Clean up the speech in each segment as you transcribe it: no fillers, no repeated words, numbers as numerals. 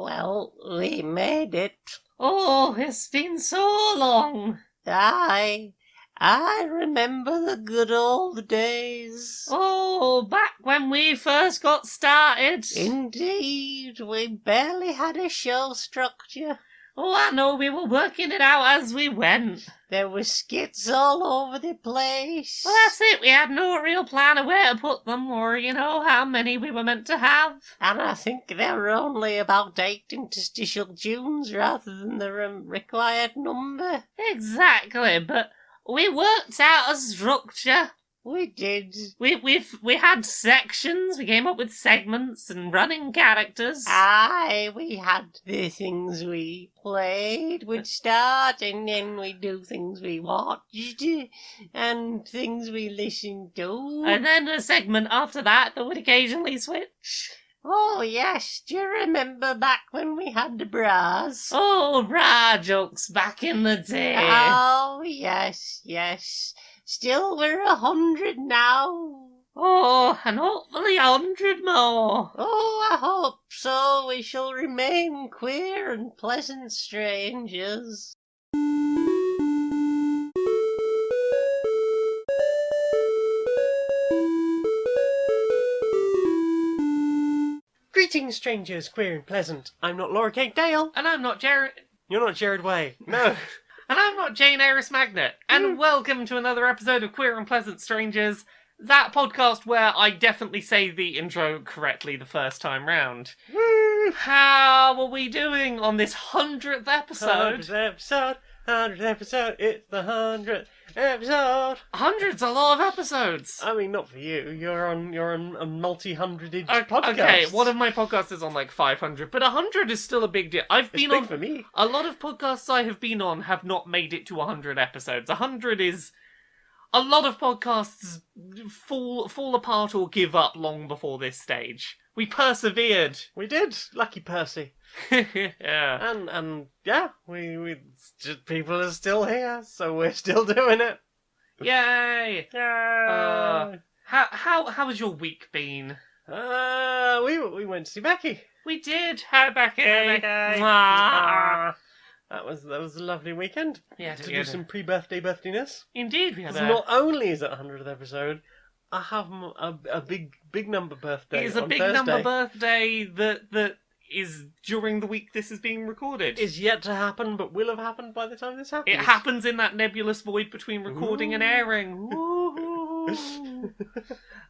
Well, we made it. Oh, it's been so long. I remember the good old days. Oh, back when we first got started. Indeed, we barely had a show structure. Oh, I know, we were working it out as we went. There were skits all over the place. Well, that's it, we had no real plan of where to put them or, how many we were meant to have. And I think there were only about 8 interstitial tunes rather than the required number. Exactly, but we worked out a structure. We did. We had sections, we came up with segments and running characters. Aye, we had the things we played would start, and then we'd do things we watched, and things we listened to. And then a segment after that would occasionally switch. Oh, yes, do you remember back when we had the bras? Oh, bra jokes back in the day. Oh, yes. Still, we're 100 now. Oh, and hopefully 100 more. Oh, I hope so. We shall remain queer and pleasant strangers. Greetings, strangers, queer and pleasant. I'm not Laura Kate Dale. And I'm not Jared... You're not Jared Way. No. And I'm not Jane Aerith Magnet. And welcome to another episode of Queer and Pleasant Strangers, that podcast where I definitely say the intro correctly the first time round. How are we doing on this 100th episode? 100th episode, it's the 100th episode. 100's a lot of episodes. I mean, not for you. You're on a multi-hundredage podcast. Okay, one of my podcasts is on like 500, but 100 is still a big deal. It's big for me. A lot of podcasts I have been on have not made it to 100 episodes. 100 is... A lot of podcasts fall apart or give up long before this stage. We persevered. We did. Lucky Percy. Yeah. And yeah, we people are still here, so we're still doing it. Yay! Yay! How has your week been? We went to see Becky. We did. Hi, Becky. Hi, Becky. That was a lovely weekend. Yeah, to do some birthdiness. Indeed, we had Not only is it 100th episode, I have a big number birthday. It is a big number birthday that is during the week this is being recorded. Is yet to happen, but will have happened by the time this happens. It happens in that nebulous void between recording and airing.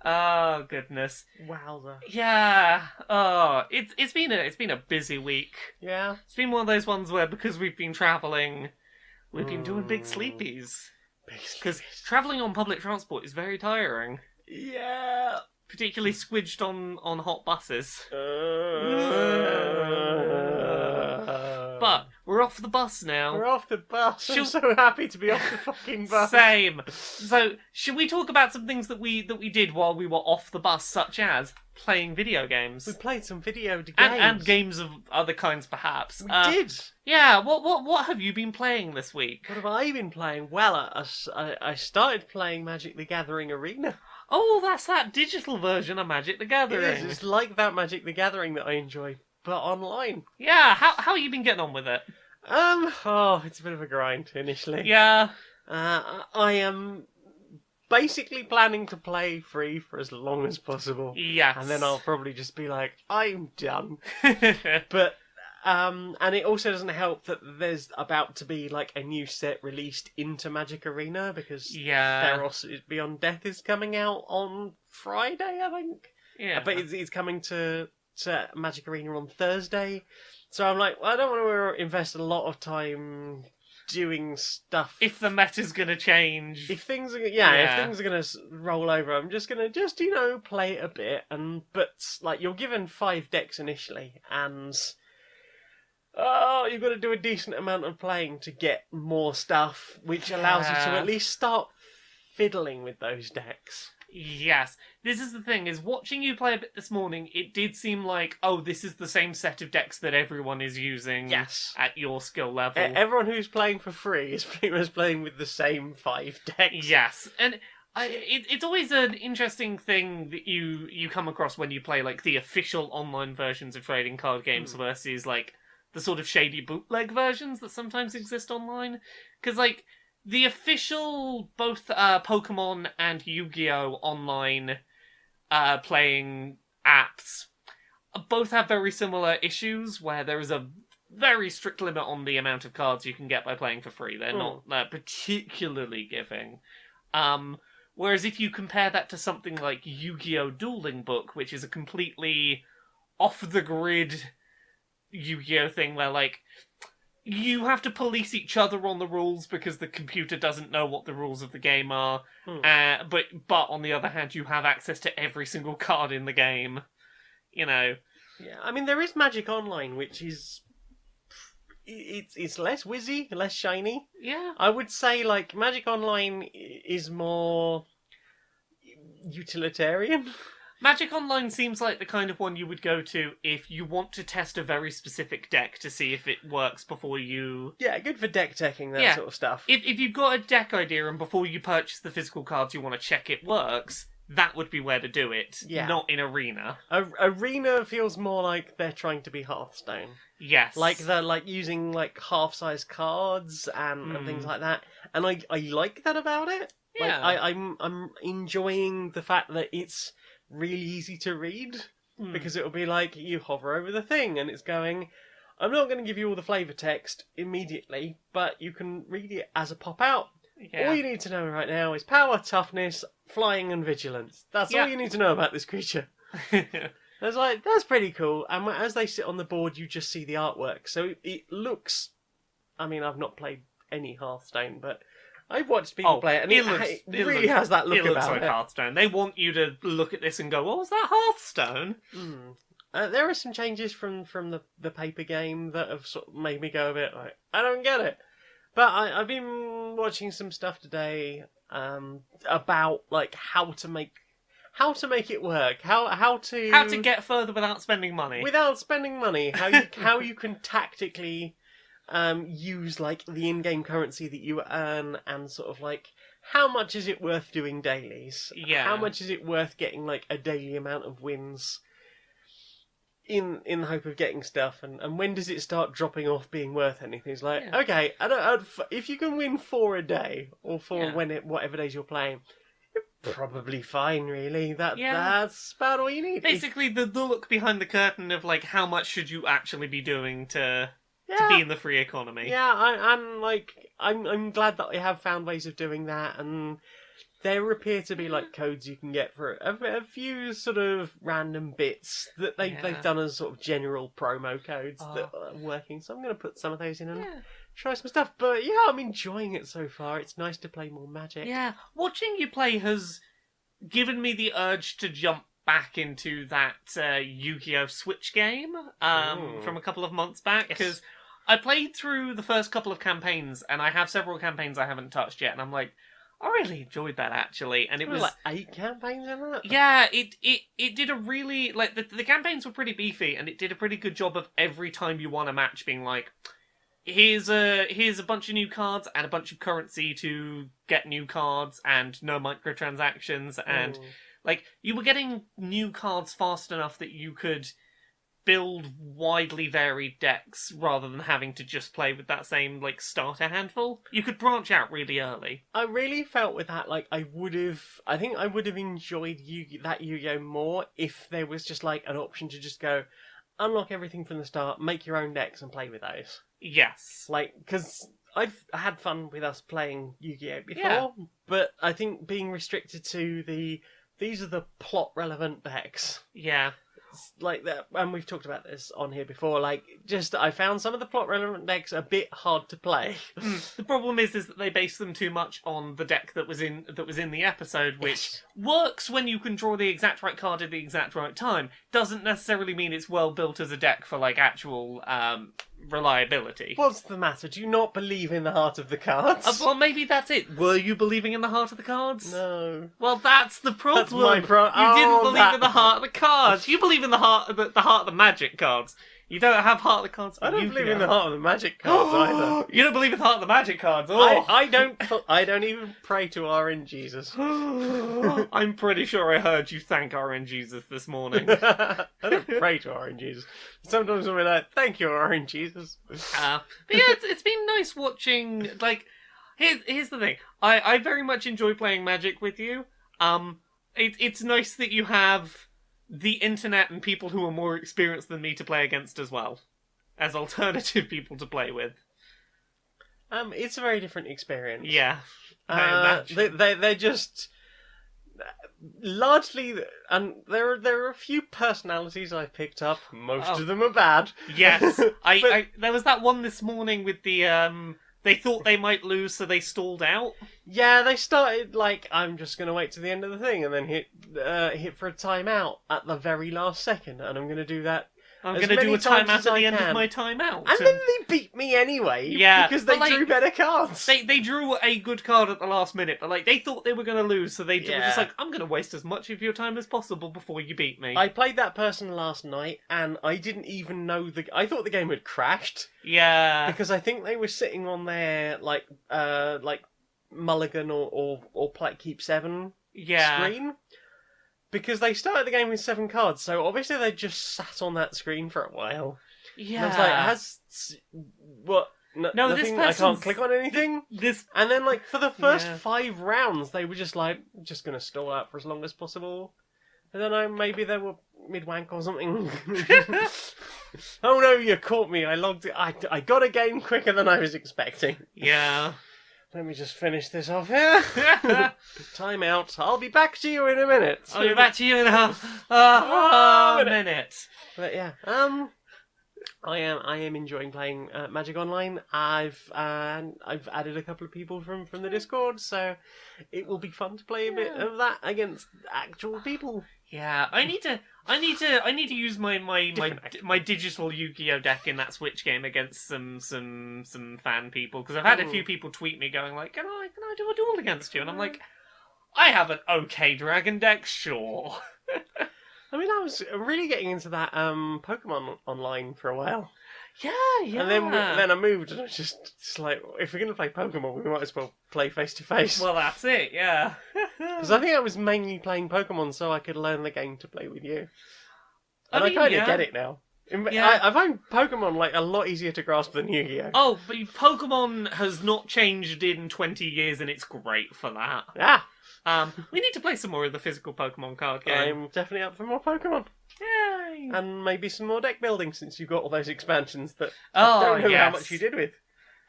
Oh goodness! Wowza! Yeah. Oh, it's been a busy week. Yeah. It's been one of those ones where because we've been travelling, we've been doing big sleepies. Because travelling on public transport is very tiring. Yeah. Particularly squidged on hot buses. But we're off the bus now. We're off the bus. I'm so happy to be off the fucking bus. Same. So, should we talk about some things that we did while we were off the bus, such as playing video games? We played some video games. And games of other kinds, perhaps. We did. Yeah. What have you been playing this week? What have I been playing? Well, I started playing Magic the Gathering Arena. Oh, that's that digital version of Magic the Gathering. It is. It's like that Magic the Gathering that I enjoy, but online. Yeah. How have you been getting on with it? It's a bit of a grind initially. Yeah. I am basically planning to play free for as long as possible. Yes. And then I'll probably just be like, I'm done. But, and it also doesn't help that there's about to be like a new set released into Magic Arena because Theros Beyond Death is coming out on Friday, I think. Yeah. But it's coming to Magic Arena on Thursday. So I'm like, well, I don't want to invest a lot of time doing stuff. If the meta's gonna change. If things are gonna roll over, I'm just gonna play it a bit. But like you're given 5 decks initially, and you've got to do a decent amount of playing to get more stuff, which allows you to at least start fiddling with those decks. Yes. This is the thing, is watching you play a bit this morning, it did seem like, this is the same set of decks that everyone is using at your skill level. Everyone who's playing for free is pretty much playing with the same 5 decks. Yes. And It's always an interesting thing that you come across when you play like the official online versions of trading card games versus like the sort of shady bootleg versions that sometimes exist online. Because like the official both Pokemon and Yu-Gi-Oh online playing apps both have very similar issues where there is a very strict limit on the amount of cards you can get by playing for free. They're not particularly giving. Whereas if you compare that to something like Yu-Gi-Oh! Dueling Book, which is a completely off-the-grid Yu-Gi-Oh! Thing where, like, you have to police each other on the rules because the computer doesn't know what the rules of the game are. But on the other hand, you have access to every single card in the game. You know. Yeah, I mean, there is Magic Online, which is... It's less whizzy, less shiny. Yeah. I would say, like, Magic Online is more utilitarian. Magic Online seems like the kind of one you would go to if you want to test a very specific deck to see if it works before you... Yeah, good for deck teching, that sort of stuff. If you've got a deck idea and before you purchase the physical cards you want to check it works, that would be where to do it, not in Arena. Arena feels more like they're trying to be Hearthstone. Yes. Like they're like using like half-size cards and things like that. And I like that about it. Yeah. Like, I'm enjoying the fact that it's really easy to read. Because it'll be like, you hover over the thing and it's going, I'm not going to give you all the flavour text immediately, but you can read it as a pop-out. Yeah. All you need to know right now is power, toughness, flying and vigilance. That's all you need to know about this creature. That's like, that's pretty cool. And as they sit on the board, you just see the artwork. So it looks... I mean, I've not played any Hearthstone, but I've watched people play it, and it really has that look about it. It looks like Hearthstone. They want you to look at this and go, "What was that Hearthstone?" There are some changes from the paper game that have sort of made me go a bit like, I don't get it. But I've been watching some stuff today about like how to make it work, how to get further without spending money. How you can tactically use like the in-game currency that you earn, and sort of like how much is it worth doing dailies? Yeah. How much is it worth getting like a daily amount of wins in the hope of getting stuff, and when does it start dropping off being worth anything? It's like, okay, if you can win 4 a day or 4 whatever days you're playing, you're probably fine, really. That's about all you need. Basically, the look behind the curtain of like how much should you actually be doing to be in the free economy. Yeah, I'm glad that they have found ways of doing that, and there appear to be like codes you can get for a few sort of random bits that they've done as sort of general promo codes that are working. So I'm going to put some of those in and try some stuff. But yeah, I'm enjoying it so far. It's nice to play more Magic. Yeah, watching you play has given me the urge to jump back into that Yu-Gi-Oh! Switch game from a couple of months back, because I played through the first couple of campaigns, and I have several campaigns I haven't touched yet, and I'm like, I really enjoyed that, actually. And it was like 8 campaigns in that? Yeah, it did a really... Like, the campaigns were pretty beefy, and it did a pretty good job of every time you won a match being like, here's a bunch of new cards and a bunch of currency to get new cards and no microtransactions, and like, you were getting new cards fast enough that you could build widely varied decks rather than having to just play with that same like starter handful. You could branch out really early. I really felt with that, like I think I would have enjoyed that Yu-Gi-Oh! More if there was just like an option to just go unlock everything from the start, make your own decks and play with those. Yes. Like, because I've had fun with us playing Yu-Gi-Oh! Before, but I think being restricted to these are the plot relevant decks. Yeah. Like that, and we've talked about this on here before. Like, just I found some of the plot relevant decks a bit hard to play. The problem is that they base them too much on the deck that was in the episode, which works when you can draw the exact right card at the exact right time. Doesn't necessarily mean it's well built as a deck for like actual reliability. What's the matter? Do you not believe in the heart of the cards? Well, maybe that's it. Were you believing in the heart of the cards? No. Well, that's the problem. That's my you didn't believe in the heart of the cards. You believe in the heart of the Magic cards. You don't have Heart of the Cards. I don't believe in the Heart of the Magic cards either. You don't believe in the Heart of the Magic cards? Oh. I don't even pray to RN Jesus. I'm pretty sure I heard you thank RN Jesus this morning. I don't pray to RN Jesus. Sometimes I'll be like, thank you, RN Jesus. But yeah, it's been nice watching. Like, here's the thing. I very much enjoy playing Magic with you. It's nice that you have the internet and people who are more experienced than me to play against as well, as alternative people to play with. It's a very different experience. Yeah. They're just largely, and there are a few personalities I've picked up. Most of them are bad. Yes, there was that one this morning with the they thought they might lose, so they stalled out. Yeah, they started like, I'm just going to wait to the end of the thing and then hit for a timeout at the very last second, and I'm going to do that. I'm going to do a timeout at the end of my timeout. And then they beat me anyway, because they drew better cards. They drew a good card at the last minute, but like they thought they were going to lose, so they were just like, I'm going to waste as much of your time as possible before you beat me. I played that person last night, and I didn't even know I thought the game had crashed. Yeah. Because I think they were sitting on their, like mulligan or keep 7 screen. Because they started the game with 7 cards, so obviously they just sat on that screen for a while. Yeah. And I was like, what? No, nothing, I can't click on anything? And then, like, for the first 5 rounds, they were just like, just going to stall out for as long as possible. I don't know, maybe they were mid-wank or something. Oh no, you caught me. I logged it. I got a game quicker than I was expecting. Yeah. Let me just finish this off here. Time out. I'll be back to you in a minute. I'll be back to you in a minute. But yeah, I am enjoying playing Magic Online. I've added a couple of people from the Discord, so it will be fun to play a bit of that against actual people. Yeah, I need to use my digital Yu-Gi-Oh deck in that Switch game against some fan people, because I've had a few people tweet me going like, can I do a duel against you? And I'm like, I have an okay dragon deck, sure. I mean, I was really getting into that Pokemon Online for a while. Yeah. And then I moved, and I was just like, if we're going to play Pokemon, we might as well play face-to-face. Well, that's it, yeah. Because I think I was mainly playing Pokemon so I could learn the game to play with you. And I kind of get it now. I find Pokemon like a lot easier to grasp than Yu-Gi-Oh! Oh, but Pokemon has not changed in 20 years, and it's great for that. Yeah. We need to play some more of the physical Pokemon card game. I'm definitely up for more Pokemon. Yay! And maybe some more deck building, since you've got all those expansions that I don't know how much you did with.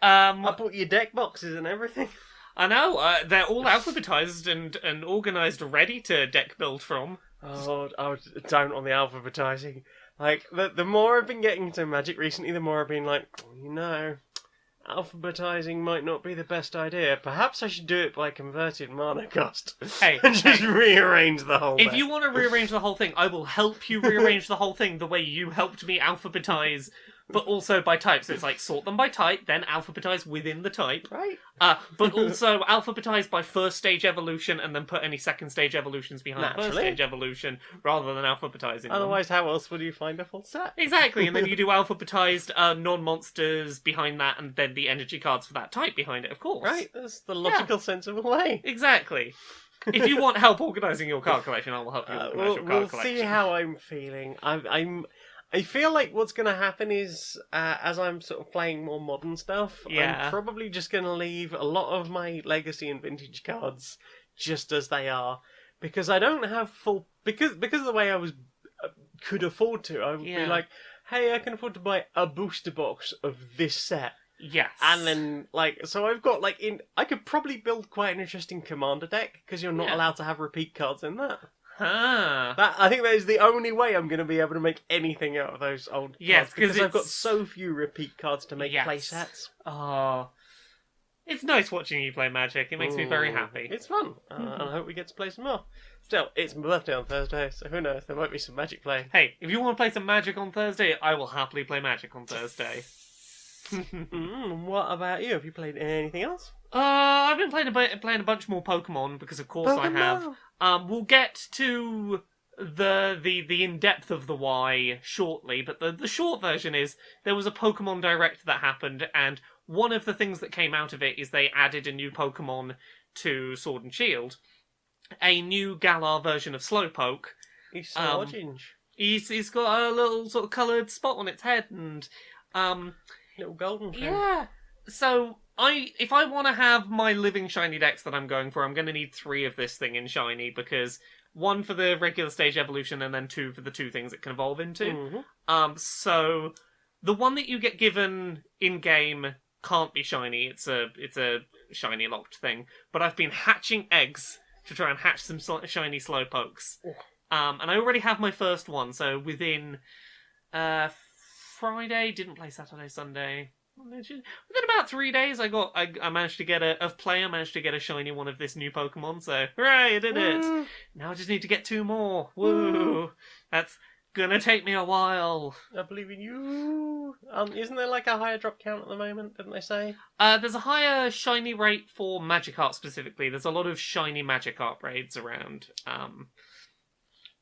I bought your deck boxes and everything. I know, they're all alphabetized and organised ready to deck build from. Oh, I was down on the alphabetizing. Like, the more I've been getting into Magic recently, the more I've been like, alphabetizing might not be the best idea. Perhaps I should do it by converting mana cost. And just rearrange the whole thing. If you want to rearrange the whole thing, I will help you rearrange the whole thing the way you helped me alphabetize, but also by type. So it's like sort them by type, then alphabetize within the type. Right. But also alphabetize by first stage evolution, and then put any second stage evolutions behind first stage evolution, rather than alphabetizing Otherwise, how else would you find a full set? Exactly, and then you do alphabetized non-monsters behind that, and then the energy cards for that type behind it, of course. Right, that's the logical, sensible way. Exactly. If you want help organising your card collection, I will help you organise your card collection. We'll see how I'm feeling. I feel like what's going to happen is, as I'm sort of playing more modern stuff, I'm probably just going to leave a lot of my legacy and vintage cards just as they are, because I don't have full... Because of the way I could afford to, I would be like, hey, I can afford to buy a booster box of this set. Yes. And then, so I've got, I could probably build quite an interesting commander deck, because you're not allowed to have repeat cards in that. I think that is the only way I'm going to be able to make anything out of those old cards, because I've got so few repeat cards to make play sets. Oh, it's nice watching you play Magic. It makes me very happy. It's fun. And I hope we get to play some more. Still, it's my birthday on Thursday, so who knows? There might be some Magic playing. Hey, if you want to play some Magic on Thursday, I will happily play Magic on Thursday. What about you? Have you played anything else? I've been playing a bunch more Pokemon, because of course I have. We'll get to the in-depth of the why shortly, but the short version is there was a Pokemon Direct that happened, and one of the things that came out of it is they added a new Pokemon to Sword and Shield. A new Galar version of Slowpoke. He's so orange. He's got a little sort of coloured spot on its head and little golden thing. Yeah. So if I want to have my living shiny dex that I'm going for, I'm going to need 3 of this thing in shiny, because 1 for the regular stage evolution and then 2 for the 2 things it can evolve into. Mm-hmm. So the one that you get given in game can't be shiny. It's a shiny locked thing. But I've been hatching eggs to try and hatch some shiny Slowpokes. And I already have my first one, so within Friday, didn't play Saturday, Sunday. Within about 3 days, I managed to get I managed to get a shiny one of this new Pokemon, so hooray, I did it! Now I just need to get 2 more. Woo! That's gonna take me a while. I believe in you. Isn't there like a higher drop count at the moment, didn't they say? There's a higher shiny rate for Magikarp specifically. There's a lot of shiny Magikarp raids around.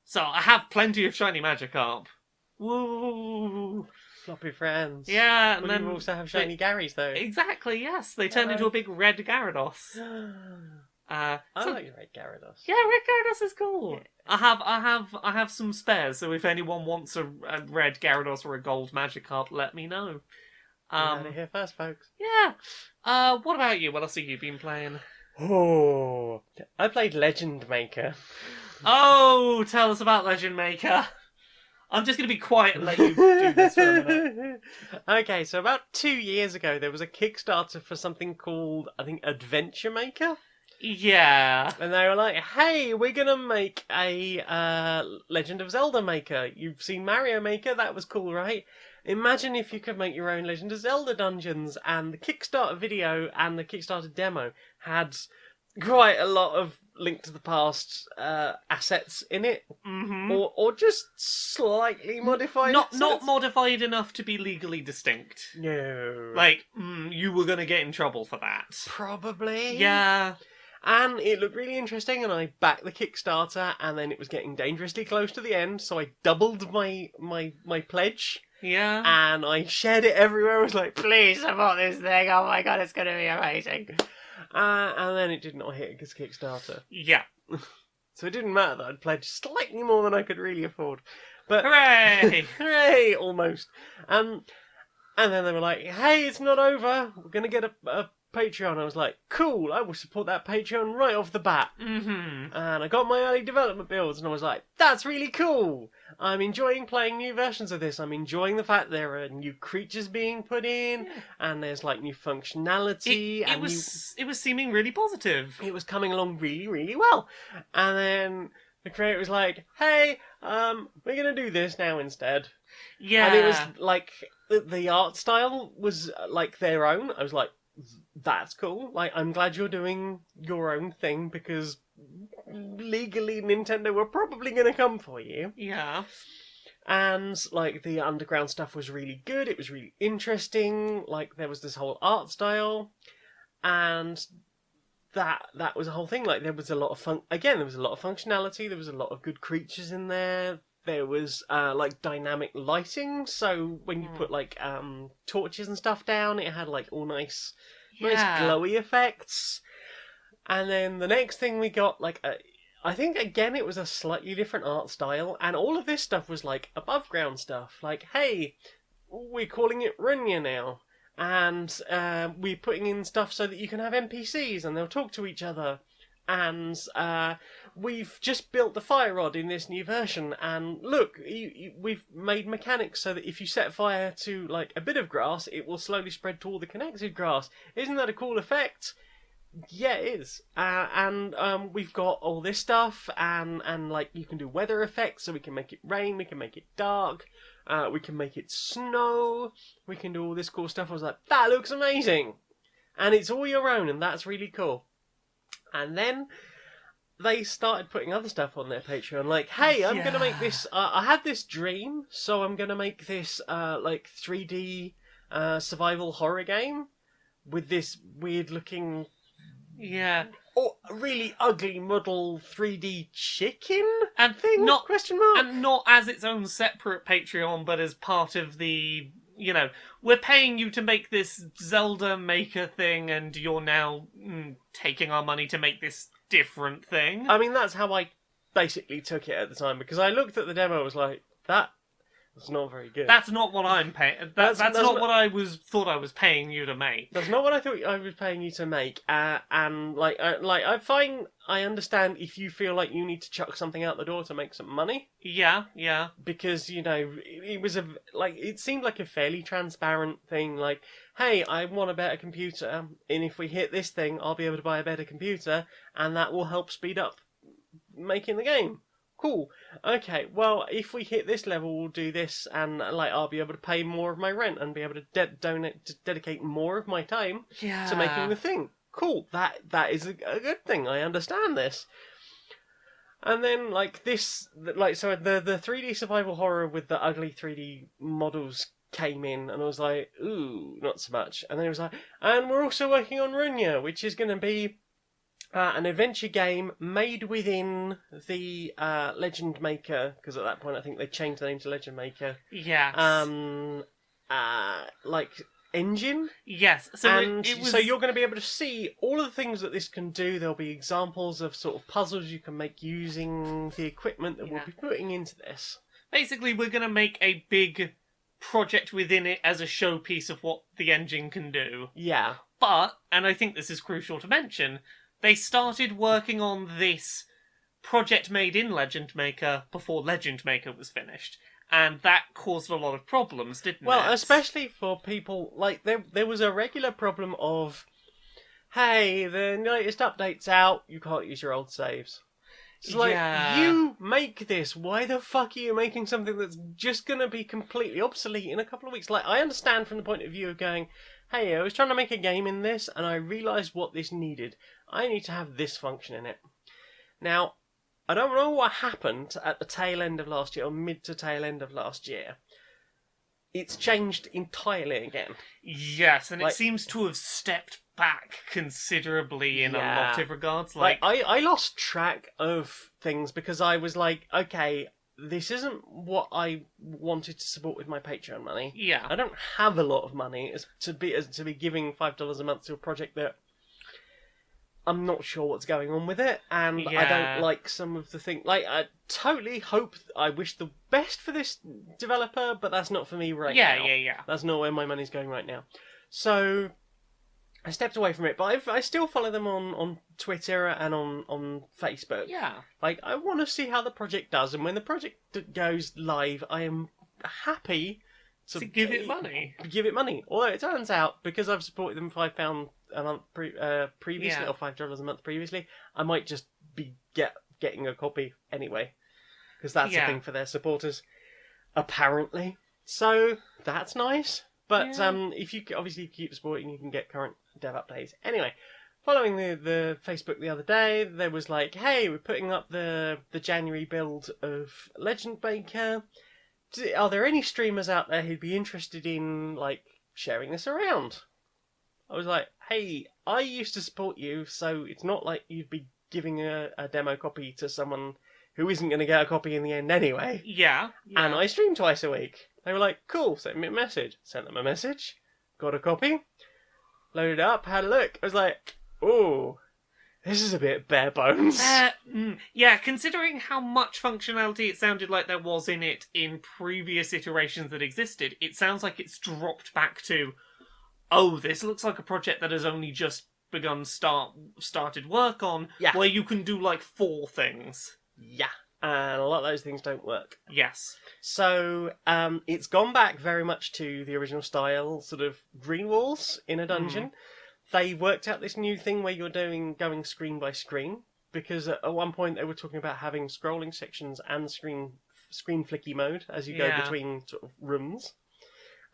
So I have plenty of shiny Magikarp. Woo! Floppy friends. Yeah, and and then then you also have shiny Garys though. Exactly, yes. They turn into a big red Gyarados. I like red Gyarados. Yeah, red Gyarados is cool. Yeah. I have some spares, so if anyone wants a red Gyarados or a gold Magikarp, let me know. You heard it here first, folks. Yeah. What about you? What else have you been playing? Oh, I played Legend Maker. Oh, tell us about Legend Maker. I'm just going to be quiet and let you do this for a minute. Okay, so about 2 years ago, there was a Kickstarter for something called, I think, Adventure Maker. Yeah. And they were like, hey, we're going to make a Legend of Zelda Maker. You've seen Mario Maker? That was cool, right? Imagine if you could make your own Legend of Zelda dungeons. And the Kickstarter video and the Kickstarter demo had quite a lot of Link to the Past assets in it, or just slightly modified. Not modified enough to be legally distinct. No, like you were gonna get in trouble for that. Probably. Yeah. And it looked really interesting, and I backed the Kickstarter, and then it was getting dangerously close to the end, so I doubled my pledge. Yeah. And I shared it everywhere. I was like, please support this thing. Oh my god, it's gonna be amazing. And then it did not hit because Kickstarter. Yeah. So it didn't matter that I'd pledged slightly more than I could really afford. But hooray! Hooray! Almost. And then they were like, hey, it's not over. We're going to get a Patreon. I was like, cool, I will support that Patreon right off the bat. Mm-hmm. And I got my early development builds, and I was like, that's really cool. I'm enjoying playing new versions of this. I'm enjoying the fact there are new creatures being put in, and there's like new functionality. It was seeming really positive. It was coming along really, really well. And then the creator was like, hey, we're going to do this now instead. Yeah. And it was like, the art style was like their own. I was like, that's cool. Like, I'm glad you're doing your own thing, because legally Nintendo were probably going to come for you. Yeah. And, like, the underground stuff was really good. It was really interesting. Like, there was this whole art style. And that was a whole thing. Like, there was a lot of there was a lot of functionality. There was a lot of good creatures in there. There was, like, dynamic lighting. So when you put, like, torches and stuff down, it had, like, all nice glowy effects. And then the next thing we got, like, I think, again, it was a slightly different art style. And all of this stuff was, like, above ground stuff. Like, hey, we're calling it Runya now. And we're putting in stuff so that you can have NPCs and they'll talk to each other. And we've just built the fire rod in this new version. And look, we've made mechanics so that if you set fire to, like, a bit of grass, it will slowly spread to all the connected grass. Isn't that a cool effect? Yeah, it is. And we've got all this stuff, and like, you can do weather effects, so we can make it rain, we can make it dark, we can make it snow, we can do all this cool stuff. I was like, that looks amazing! And it's all your own, and that's really cool. And then they started putting other stuff on their Patreon, like, hey, I'm going to make this, I had this dream, so I'm going to make this, like, 3D survival horror game with this weird-looking or really ugly model 3D chicken and thing? Not question mark. And not as its own separate Patreon, but as part of the, we're paying you to make this Zelda Maker thing, and you're now taking our money to make this different thing. I mean, that's how I basically took it at the time, because I looked at the demo and was like, that's not very good. That's not what I'm paying. That's not what I thought I was paying you to make. That's not what I thought I was paying you to make. And I understand if you feel like you need to chuck something out the door to make some money. Yeah. Because it seemed like a fairly transparent thing. Like, hey, I want a better computer, and if we hit this thing, I'll be able to buy a better computer, and that will help speed up making the game. Cool. Okay, well, if we hit this level, we'll do this, and I'll be able to pay more of my rent and be able to dedicate more of my time to making the thing. Cool. That is a good thing. I understand this. And then so the 3D survival horror with the ugly 3D models came in, and I was like, ooh, not so much. And then it was like, and we're also working on Runya, which is going to be an adventure game made within the Legend Maker, because at that point I think they changed the name to Legend Maker. Yes. Engine. Yes. So so you're going to be able to see all of the things that this can do. There'll be examples of sort of puzzles you can make using the equipment that we'll be putting into this. Basically, we're going to make a big project within it as a showpiece of what the engine can do. Yeah. But, and I think this is crucial to mention, they started working on this project made in Legend Maker before Legend Maker was finished. And that caused a lot of problems, didn't it? Well, especially for people, there was a regular problem of, hey, the latest update's out, you can't use your old saves. It's you make this, why the fuck are you making something that's just going to be completely obsolete in a couple of weeks? I understand from the point of view of going, hey, I was trying to make a game in this, and I realised what this needed. I need to have this function in it. Now, I don't know what happened at the tail end of last year, or mid to tail end of last year. It's changed entirely again. Yes, and it seems to have stepped back considerably in a lot of regards. I lost track of things because I was like, okay, this isn't what I wanted to support with my Patreon money. Yeah. I don't have a lot of money to be giving $5 a month to a project that I'm not sure what's going on with it, and I don't like some of the things. I totally I wish the best for this developer, but that's not for me right now. Yeah. That's not where my money's going right now. So I stepped away from it, but I still follow them on Twitter and on Facebook. Yeah. I want to see how the project does, and when the project goes live, I am happy to give it money. Although it turns out, because I've supported them £5 a month previously, or $5 a month previously, I might just be getting a copy anyway, because that's a thing for their supporters, apparently. So that's nice. But if you obviously keep supporting, you can get current dev updates. Anyway, following the Facebook the other day, there was like, hey, we're putting up the January build of Legend Maker. Are there any streamers out there who'd be interested in sharing this around? I was like, hey, I used to support you, so it's not like you'd be giving a demo copy to someone who isn't going to get a copy in the end anyway. Yeah. And I stream twice a week. They were like, cool, send me a message. Sent them a message, got a copy, loaded it up, had a look. I was like, ooh, this is a bit bare bones. Considering how much functionality it sounded like there was in it in previous iterations that existed, it sounds like it's dropped back to, oh, this looks like a project that has only just started work on, where you can do 4 things. Yeah. And a lot of those things don't work. Yes. So, it's gone back very much to the original style, sort of green walls in a dungeon. They worked out this new thing where you're going screen by screen, because at one point they were talking about having scrolling sections and screen flicky mode as you go between sort of rooms.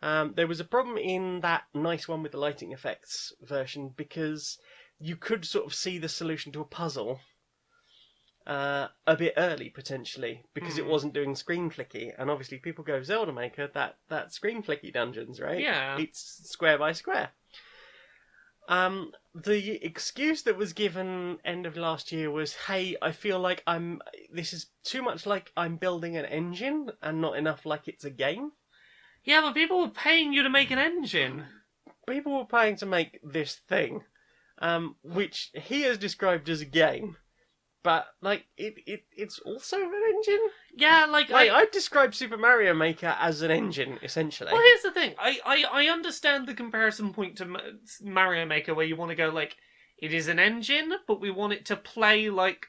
There was a problem in that nice one with the lighting effects version, because you could sort of see the solution to a puzzle a bit early, potentially, because it wasn't doing screen flicky. And obviously people go Zelda Maker, that screen flicky dungeons, right? Yeah. It's square by square. The excuse that was given end of last year was, hey, I feel like this is too much like I'm building an engine and not enough like it's a game. Yeah, but people were paying you to make an engine. People were paying to make this thing, which he has described as a game. But, like, it's also an engine? Yeah, I'd describe Super Mario Maker as an engine, essentially. Well, here's the thing. I understand the comparison point to Mario Maker where you want to go, like, it is an engine, but we want it to play like,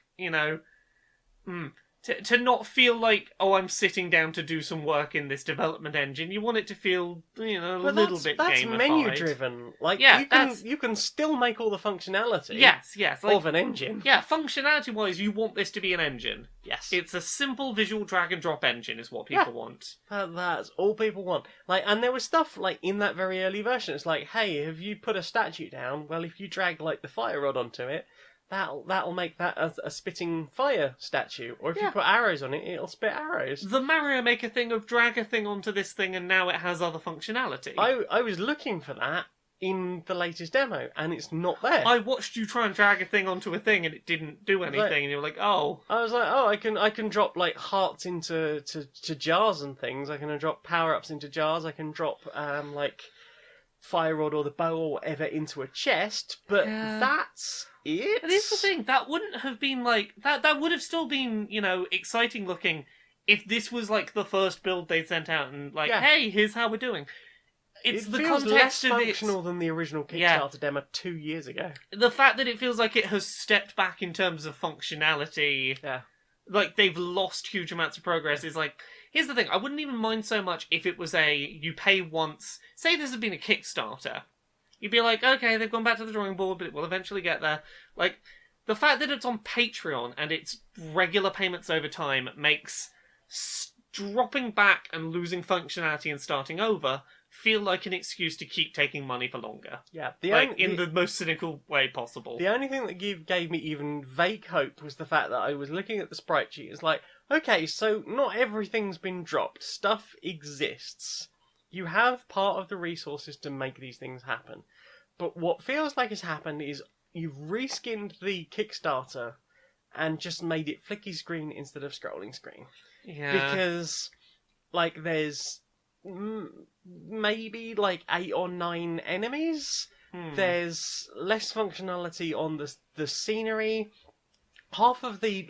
to not feel like, oh, I'm sitting down to do some work in this development engine. You want it to feel, a little bit that's gamified. menu driven. Like, yeah, you can still make all the functionality. Yes, like, of an engine. Yeah, functionality wise, you want this to be an engine. Yes, it's a simple visual drag and drop engine, is what people want. That's all people want. Like, and there was stuff like in that very early version. It's like, hey, have you put a statue down? Well, if you drag like the fire rod onto it, that'll make that a spitting fire statue. Or if you put arrows on it, it'll spit arrows. The Mario Maker thing of drag a thing onto this thing and now it has other functionality. I was looking for that in the latest demo, and it's not there. I watched you try and drag a thing onto a thing and it didn't do anything, and you were like, oh. I was like, oh, I can drop like hearts into to jars and things. I can drop power-ups into jars. I can drop like fire rod or the bow or whatever into a chest, but that's it. And here's the thing, that wouldn't have been like that would have still been, exciting looking if this was like the first build they sent out and like, hey, here's how we're doing. It's the feels context less of functional than the original Kickstarter demo 2 years ago. The fact that it feels like it has stepped back in terms of functionality. Yeah. Like they've lost huge amounts of progress is like, here's the thing, I wouldn't even mind so much if it was you pay once. Say this had been a Kickstarter. You'd be like, okay, they've gone back to the drawing board, but it will eventually get there. Like, the fact that it's on Patreon and it's regular payments over time makes dropping back and losing functionality and starting over feel like an excuse to keep taking money for longer. Yeah, in the most cynical way possible. The only thing that gave me even vague hope was the fact that I was looking at the sprite sheet. It's like, okay, so not everything's been dropped. Stuff exists. You have part of the resources to make these things happen. But what feels like has happened is you've reskinned the Kickstarter and just made it flicky screen instead of scrolling screen. Yeah. Because, like, there's maybe like 8 or 9 enemies. There's less functionality on the scenery. Half of the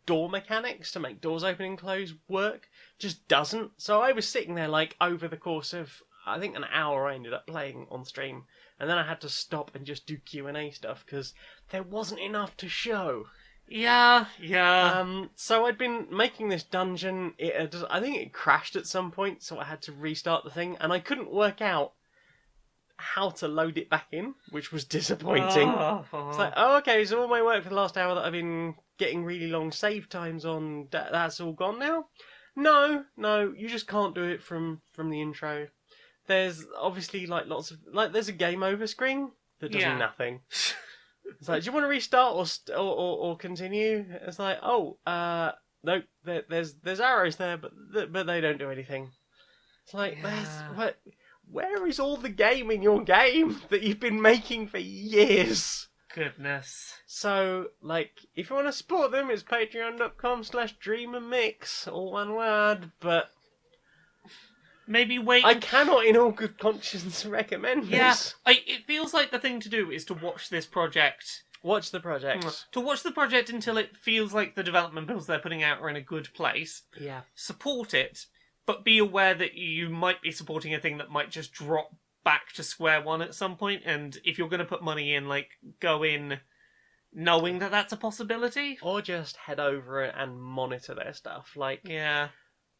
door mechanics to make doors open and close work just doesn't. So I was sitting there like over the course of I think an hour I ended up playing on stream, and then I had to stop and just do Q&A stuff because there wasn't enough to show. Yeah. So I'd been making this dungeon. I think it crashed at some point, so I had to restart the thing, and I couldn't work out how to load it back in, which was disappointing. It's like, oh, okay, so all my work for the last hour that I've been getting really long save times on, that's all gone now? No, you just can't do it from the intro. There's obviously like lots of there's a game over screen that does nothing. It's like, do you want to restart or continue? It's like, oh, no, there's arrows there, but they don't do anything. It's like, where is all the game in your game that you've been making for years? Goodness. So, like, if you want to support them, it's patreon.com/dreamandmix, all one word, but maybe wait. I cannot in all good conscience recommend this. It feels like the thing to do is to watch this project. Watch the project. To watch the project until it feels like the development builds they're putting out are in a good place. Yeah. Support it, but be aware that you might be supporting a thing that might just drop back to square one at some point, and if you're going to put money in, like, go in knowing that that's a possibility. Or just head over and monitor their stuff. Like, yeah.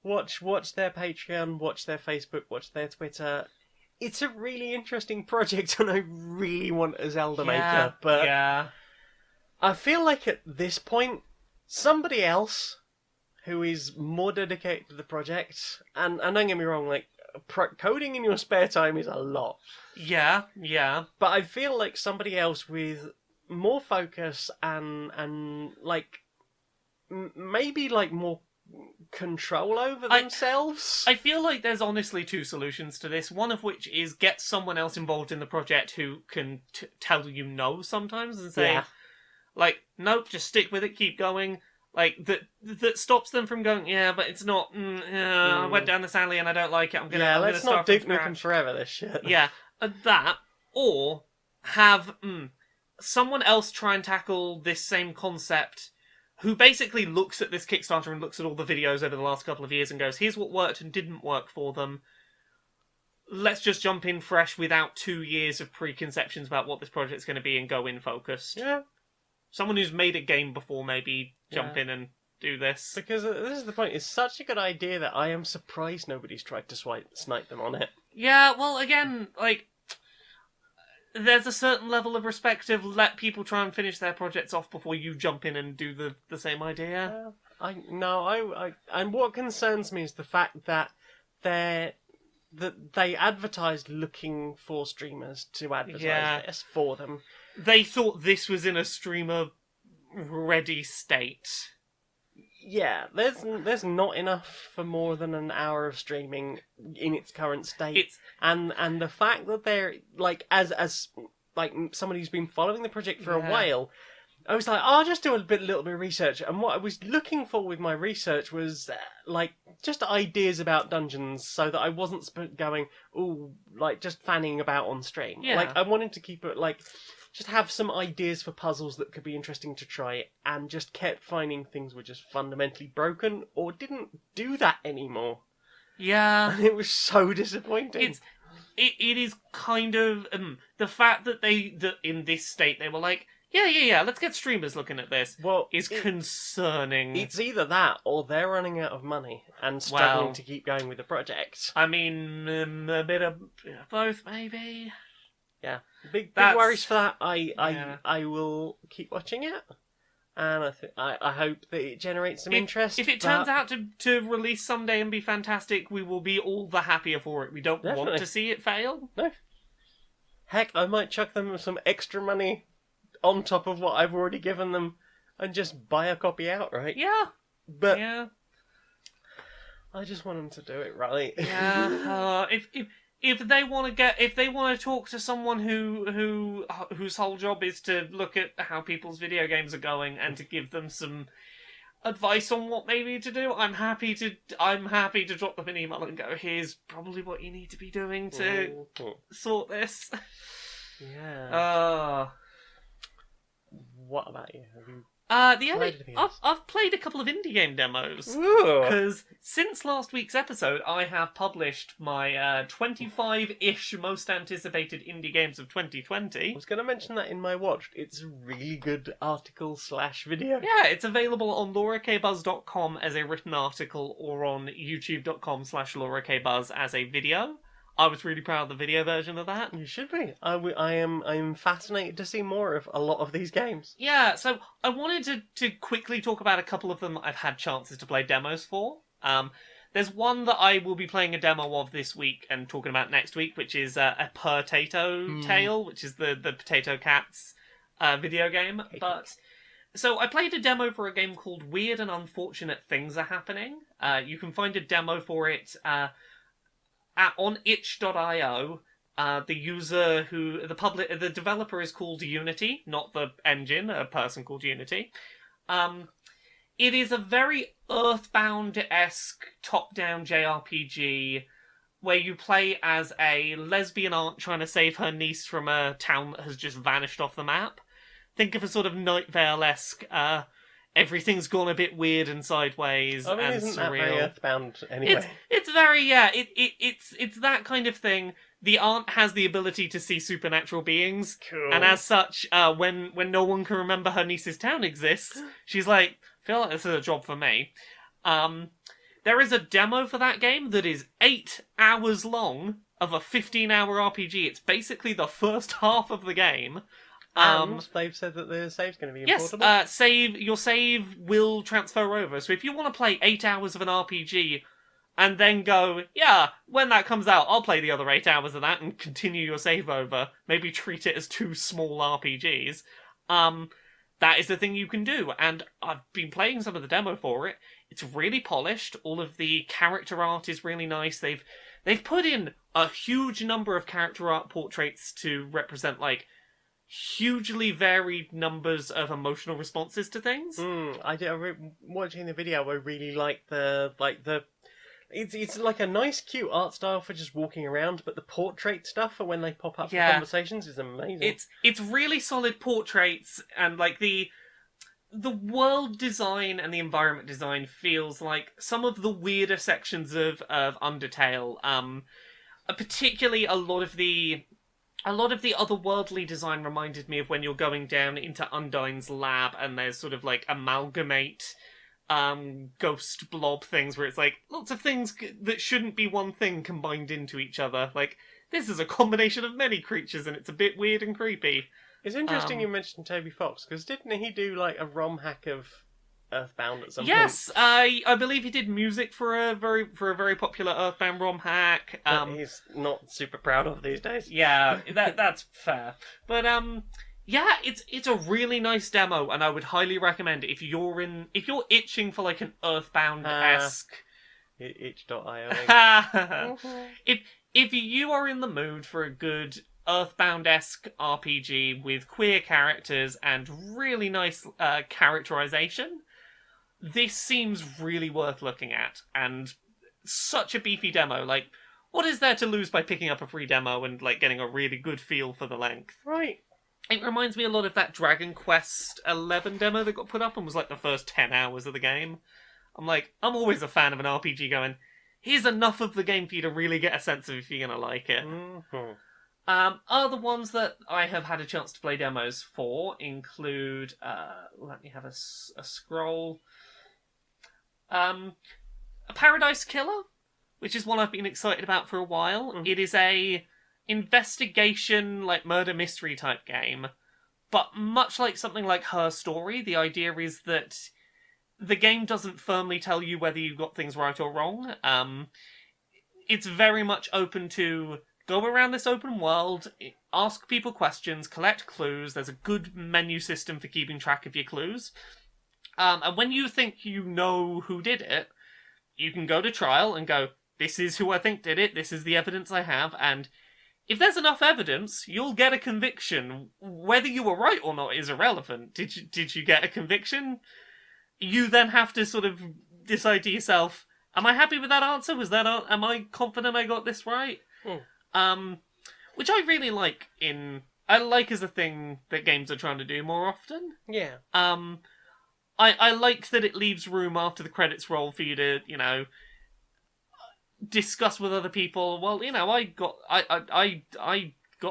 Watch their Patreon, watch their Facebook, watch their Twitter. It's a really interesting project, and I really want a Zelda maker, but I feel like at this point, somebody else who is more dedicated to the project, and don't get me wrong, like, coding in your spare time is a lot. Yeah. But I feel like somebody else with more focus and like, maybe like more control over themselves. I feel like there's honestly two solutions to this. One of which is get someone else involved in the project who can tell you no sometimes and say, like, nope, just stick with it, keep going. Like, that stops them from going, yeah, but it's not, I went down this alley and I don't like it, I'm gonna let's not Duke Nukem Forever this shit. Yeah, that, or have someone else try and tackle this same concept who basically looks at this Kickstarter and looks at all the videos over the last couple of years and goes, here's what worked and didn't work for them. Let's just jump in fresh without 2 years of preconceptions about what this project's going to be and go in focused. Yeah. Someone who's made a game before maybe jump in and do this. Because this is the point, it's such a good idea that I am surprised nobody's tried to snipe them on it. Yeah, well, again, like, there's a certain level of respect of let people try and finish their projects off before you jump in and do the same idea. And what concerns me is the fact that they advertised looking for streamers to advertise this for them. They thought this was in a streamer-ready state. Yeah, there's not enough for more than an hour of streaming in its current state. And the fact that they're, like, as like somebody who's been following the project for a while, I was like, I'll just do a little bit of research. And what I was looking for with my research was, like, just ideas about dungeons so that I wasn't going, just fanning about on stream. Yeah. Like, I wanted to keep it, like, just have some ideas for puzzles that could be interesting to try, and just kept finding things were just fundamentally broken or didn't do that anymore. Yeah. And it was so disappointing. It is kind of the fact that that in this state they were like, yeah, let's get streamers looking at this. Well, is concerning. It's either that or they're running out of money and struggling to keep going with the project. I mean, a bit of both, maybe. Yeah, big worries for that. I will keep watching it, and I hope that it generates some interest. If it turns out to release someday and be fantastic, we will be all the happier for it. We don't want to see it fail. No. Heck, I might chuck them some extra money on top of what I've already given them, and just buy a copy outright. Yeah, but yeah. I just want them to do it right. Yeah. If they want to talk to someone whose whole job is to look at how people's video games are going and to give them some advice on what they need to do, I'm happy to drop them an email and go, here's probably what you need to be doing to sort this. Yeah. What about you? Have you I've played a couple of indie game demos. Because since last week's episode, I have published my 25-ish most anticipated indie games of 2020. I was going to mention that in my watch. It's a really good article/video. Yeah, it's available on laurakbuzz.com as a written article or on youtube.com/laurakbuzz as a video. I was really proud of the video version of that. You should be. I am fascinated to see more of a lot of these games. Yeah, so I wanted to quickly talk about a couple of them that I've had chances to play demos for. There's one that I will be playing a demo of this week and talking about next week, which is a Potato Tale, which is the Potato Cats video game. So I played a demo for a game called Weird and Unfortunate Things Are Happening. You can find a demo for it on itch.io. The developer is called Unity, not the engine, a person called Unity. It is a very Earthbound-esque top-down JRPG where you play as a lesbian aunt trying to save her niece from a town that has just vanished off the map. Think of a sort of Night Vale-esque, everything's gone a bit weird and sideways and isn't surreal. That very Earthbound anyway? It's very, it's that kind of thing. The aunt has the ability to see supernatural beings, cool. And as such, when no one can remember her niece's town exists, she's like, I feel like this is a job for me. There is a demo for that game that is 8 hours long of a 15-hour RPG. It's basically the first half of the game. And they've said that the save's going to be importable. Yes, your save will transfer over. So if you want to play 8 hours of an RPG and then go, yeah, when that comes out, I'll play the other 8 hours of that and continue your save over, maybe treat it as 2 small RPGs, that is the thing you can do. And I've been playing some of the demo for it. It's really polished. All of the character art is really nice. They've put in a huge number of character art portraits to represent, like, hugely varied numbers of emotional responses to things. Watching the video, I really like the it's like a nice, cute art style for just walking around, but the portrait stuff for when they pop up for conversations is amazing. It's really solid portraits, and like the world design and the environment design feels like some of the weirder sections of Undertale. Particularly a lot of the otherworldly design reminded me of when you're going down into Undyne's lab and there's sort of like amalgamate ghost blob things where it's like lots of things that shouldn't be one thing combined into each other. Like, this is a combination of many creatures and it's a bit weird and creepy. It's interesting you mentioned Toby Fox, because didn't he do like a ROM hack of Earthbound at some point? Yes, I believe he did music for a very popular Earthbound ROM hack. He's not super proud of these days. Yeah, that's fair. But yeah, it's a really nice demo, and I would highly recommend it if you're itching for like an Earthbound-esque itch.io. If you are in the mood for a good Earthbound-esque RPG with queer characters and really nice characterization, this seems really worth looking at, and such a beefy demo. Like, what is there to lose by picking up a free demo and like getting a really good feel for the length? Right. It reminds me a lot of that Dragon Quest XI demo that got put up and was like the first 10 hours of the game. I'm always a fan of an RPG going, here's enough of the game for you to really get a sense of if you're going to like it. Mm-hmm. Other ones that I have had a chance to play demos for include, let me have a scroll. A Paradise Killer, which is one I've been excited about for a while. Mm-hmm. It is a investigation, like murder mystery type game, but much like something like Her Story, the idea is that the game doesn't firmly tell you whether you got things right or wrong. It's very much open to go around this open world, ask people questions, collect clues. There's a good menu system for keeping track of your clues. And when you think you know who did it, you can go to trial and go, this is who I think did it, this is the evidence I have, and if there's enough evidence, you'll get a conviction. Whether you were right or not is irrelevant. Did you get a conviction? You then have to sort of decide to yourself, am I happy with that answer? Am I confident I got this right? Which I really like I like as a thing that games are trying to do more often. Yeah. I like that it leaves room after the credits roll for you to, discuss with other people. Well, I got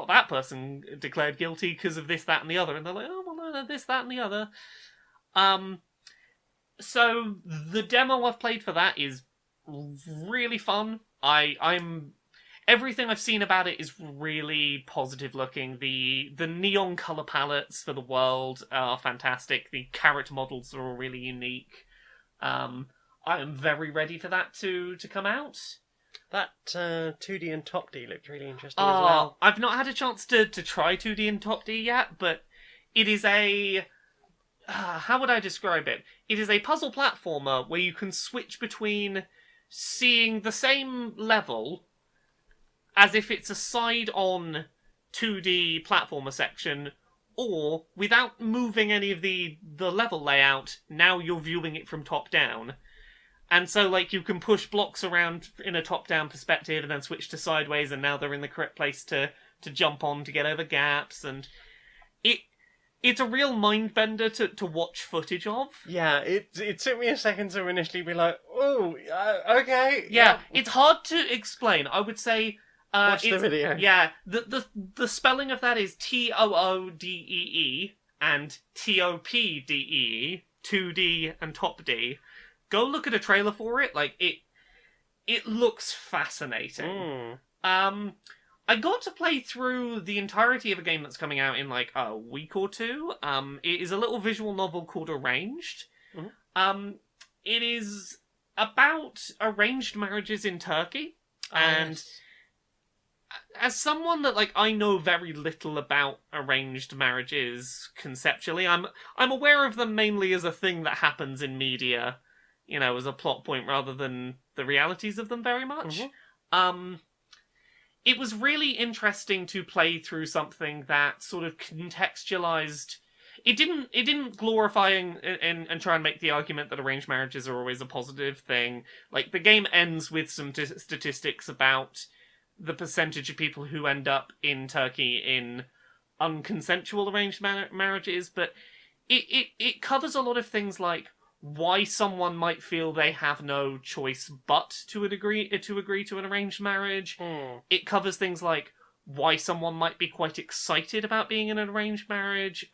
that person declared guilty because of this, that, and the other, and they're like, oh well, no, this, that, and the other. So the demo I've played for that is really fun. I'm everything I've seen about it is really positive looking. The neon color palettes for the world are fantastic. The character models are all really unique. I am very ready for that to come out. That 2D and Top D looked really interesting as well. I've not had a chance to try 2D and Top D yet, but it is a... how would I describe it? It is a puzzle platformer where you can switch between seeing the same level as if it's a side-on 2D platformer section, or without moving any of the level layout, now you're viewing it from top down. And so, like, you can push blocks around in a top-down perspective and then switch to sideways, and now they're in the correct place to jump on to get over gaps, and it's a real mind-bender to watch footage of. Yeah, it took me a second to initially be like, oh, okay. Yeah, it's hard to explain. I would say... watch the video. Yeah, the spelling of that is Toodee and Topdee, 2D and Top D. Go look at a trailer for it. Like, it looks fascinating. I got to play through the entirety of a game that's coming out in like a week or two. It is a little visual novel called Arranged. It is about arranged marriages in Turkey, and yes. As someone that like I know very little about arranged marriages conceptually, I'm aware of them mainly as a thing that happens in media. as a plot point rather than the realities of them very much. It was really interesting to play through something that sort of contextualized. It didn't glorify and try and make the argument that arranged marriages are always a positive thing. Like, the game ends with some statistics about the percentage of people who end up in Turkey in unconsensual arranged marriages, but it covers a lot of things like why someone might feel they have no choice but to agree to an arranged marriage. It covers things like why someone might be quite excited about being in an arranged marriage,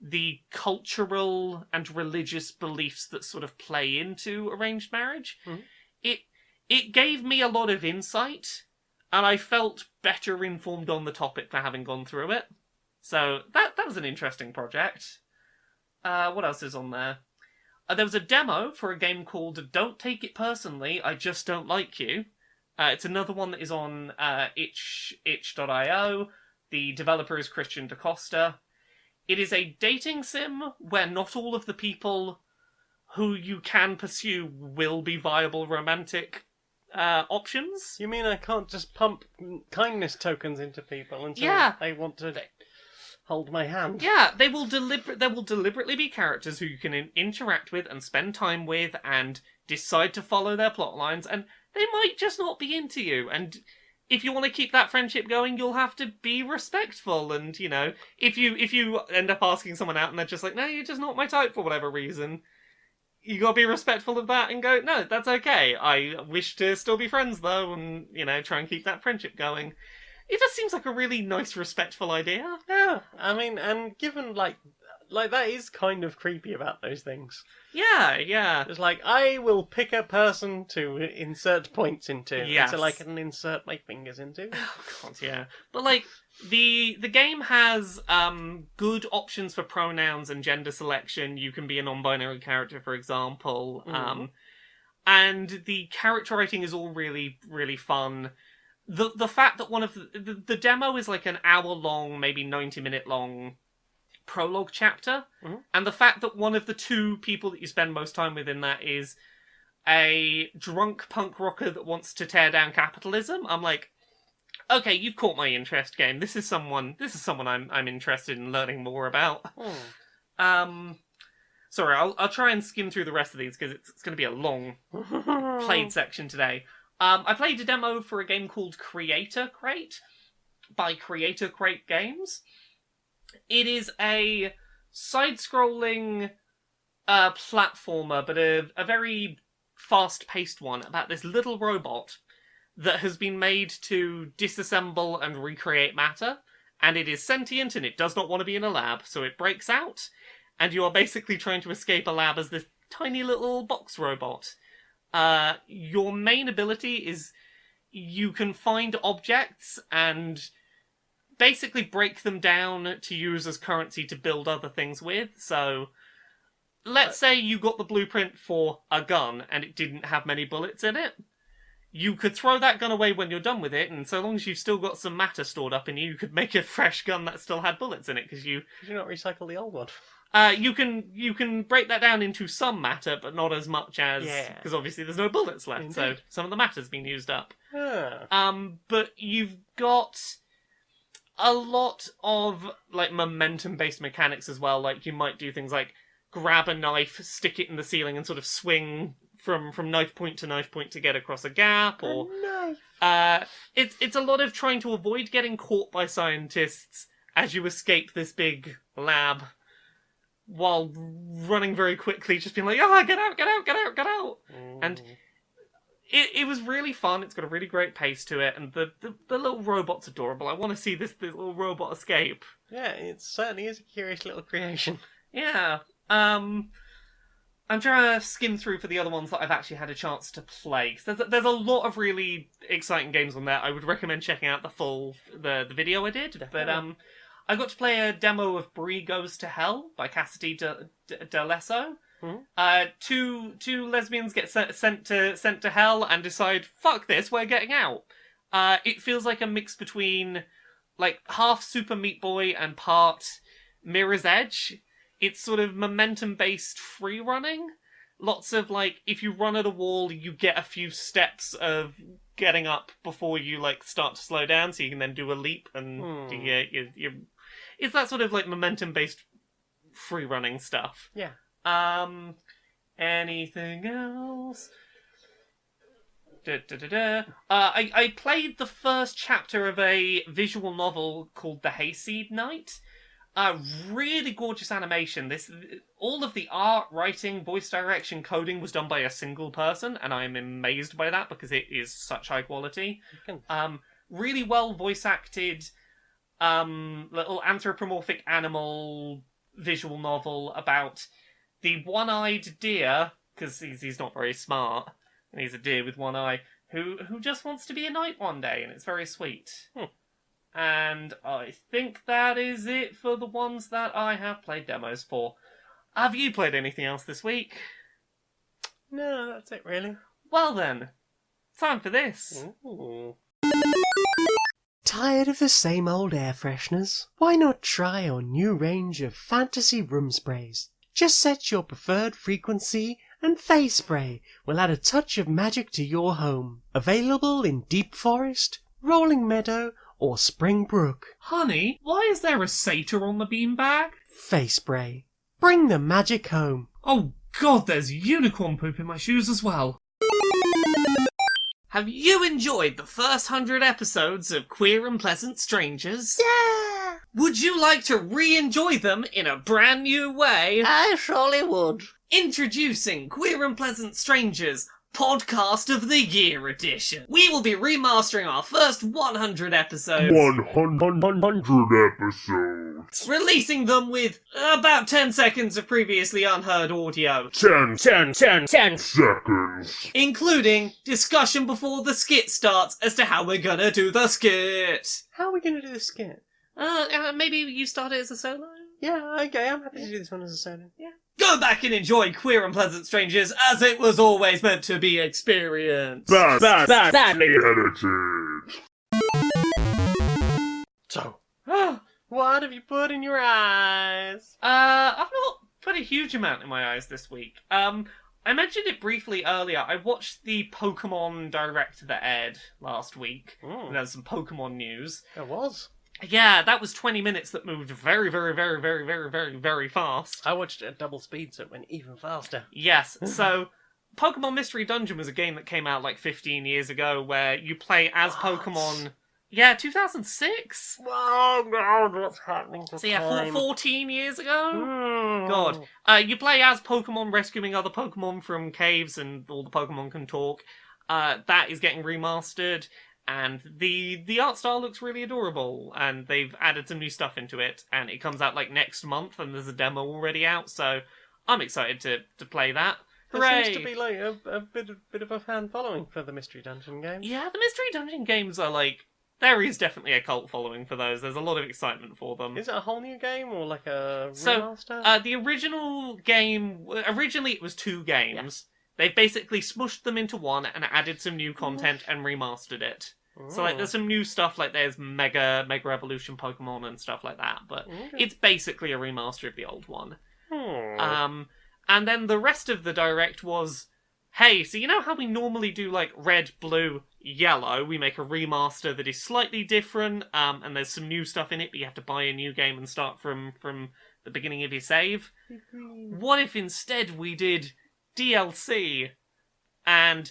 the cultural and religious beliefs that sort of play into arranged marriage. It gave me a lot of insight, and I felt better informed on the topic for having gone through it. So that was an interesting project. What else is on there? There was a demo for a game called Don't Take It Personally, I Just Don't Like You. It's another one that is on itch.io. The developer is Christian DaCosta. It is a dating sim where not all of the people who you can pursue will be viable romantic options. You mean I can't just pump kindness tokens into people until they want to hold my hand? Yeah, there will deliberately be characters who you can interact with and spend time with and decide to follow their plot lines, and they might just not be into you. And if you want to keep that friendship going, you'll have to be respectful. And if you end up asking someone out and they're just like, no, you're just not my type for whatever reason, you gotta be respectful of that and go, no, that's okay. I wish to still be friends though, and try and keep that friendship going. It just seems like a really nice, respectful idea. Yeah, I mean, and given, like that is kind of creepy about those things. Yeah. It's like, I will pick a person to insert points into. Yes. So, I can insert my fingers into. Oh, God, yeah. But, the game has good options for pronouns and gender selection. You can be a non-binary character, for example. And the character writing is all really, really fun. The fact that one of the demo is like an hour-long, maybe 90-minute long prologue chapter, and the fact that one of the two people that you spend most time with in that is a drunk punk rocker that wants to tear down capitalism, I'm like, okay, you've caught my interest, game. This is someone I'm interested in learning more about. Sorry, I'll try and skim through the rest of these because it's going to be a long played section today. I played a demo for a game called Creator Crate by Creator Crate Games. It is a side-scrolling platformer, but a very fast-paced one about this little robot that has been made to disassemble and recreate matter, and it is sentient and it does not want to be in a lab, so it breaks out, and you are basically trying to escape a lab as this tiny little box robot. Your main ability is you can find objects and basically break them down to use as currency to build other things with. So, let's say you got the blueprint for a gun and it didn't have many bullets in it. You could throw that gun away when you're done with it, and so long as you've still got some matter stored up in you could make a fresh gun that still had bullets in it, because you... Could you not recycle the old one? You can break that down into some matter, but not as much as... Because obviously there's no bullets left, Indeed. So some of the matter's been used up. But you've got a lot of momentum-based mechanics as well. Like, you might do things like grab a knife, stick it in the ceiling, and sort of swing from knife point to get across a gap, or it's a lot of trying to avoid getting caught by scientists as you escape this big lab while running very quickly, just being like, get out. And it was really fun. It's got a really great pace to it, and the little robot's adorable. I want to see this little robot escape. Yeah, it certainly is a curious little creation. Yeah. I'm trying to skim through for the other ones that I've actually had a chance to play. There's a lot of really exciting games on there. I would recommend checking out the video I did. Definitely. But I got to play a demo of Brie Goes to Hell by Cassidy D'Alesso. Two lesbians get sent to hell and decide, fuck this, we're getting out. It feels like a mix between half Super Meat Boy and part Mirror's Edge. It's sort of momentum-based free-running. lots of, like, if you run at a wall, you get a few steps of getting up before you, like, start to slow down, so you can then do a leap, and it's that sort of, like, momentum-based free-running stuff. Yeah. Anything else? I played the first chapter of a visual novel called The Hayseed Knight. Really gorgeous animation. All of the art, writing, voice direction, coding was done by a single person, and I'm amazed by that because it is such high quality. Really well voice acted, little anthropomorphic animal visual novel about the one-eyed deer, because he's not very smart, and he's a deer with one eye, who just wants to be a knight one day, and it's very sweet. And I think that is it for the ones that I have played demos for. Have you played anything else this week? No, that's it really. Well then, time for this. Ooh. Tired of the same old air fresheners? Why not try our new range of fantasy room sprays? Just set your preferred frequency and Face Spray will add a touch of magic to your home. Available in Deep Forest, Rolling Meadow, or Spring Brook. Honey, why is there a satyr on the beanbag? Face Spray. Bring the magic home. Oh god, there's unicorn poop in my shoes as well. Have you enjoyed the first 100 episodes of Queer and Pleasant Strangers? Yeah! Would you like to re-enjoy them in a brand new way? I surely would. Introducing Queer and Pleasant Strangers Podcast of the Year Edition. We will be remastering our first 100 episodes. 100 episodes. Releasing them with about 10 seconds of previously unheard audio. 10 seconds. Including discussion before the skit starts as to how we're gonna do the skit. How are we going to do the skit? Maybe you start it as a solo? Yeah, okay, I'm happy to do this one as a solo. Yeah. Go back and enjoy Queer and Pleasant Strangers as it was always meant to be experienced. Badly edited. So, what have you put in your eyes? I've not put a huge amount in my eyes this week. I mentioned it briefly earlier. I watched the Pokémon Direct that aired last week. There's some Pokémon news. There was. Yeah, that was 20 minutes that moved very, very, very, very, very, very, very fast. I watched it at double speed, so it went even faster. Yes, so Pokémon Mystery Dungeon was a game that came out like 15 years ago where you play as Pokémon. Yeah, 2006? Oh god, what's happening to So yeah, time? 14 years ago? God. You play as Pokemon rescuing other Pokemon from caves and all the Pokemon can talk. That is getting remastered, and the art style looks really adorable, and they've added some new stuff into it, and it comes out like next month, and there's a demo already out, so I'm excited to play that. Hooray! There seems to be like a bit of a fan following for the Mystery Dungeon games. Yeah, the Mystery Dungeon games are like... There is definitely a cult following for those. There's a lot of excitement for them. Is it a whole new game or like a remaster? So, the original game... Originally it was 2 games. Yeah. They've basically smushed them into one and added some new content and remastered it. So, like, there's some new stuff, like there's Mega Evolution Pokemon and stuff like that, but it's basically a remaster of the old one. And then the rest of the Direct was, hey, so you know how we normally do, like, red, blue, yellow? We make a remaster that is slightly different, and there's some new stuff in it, but you have to buy a new game and start from the beginning of your save. What if instead we did DLC? And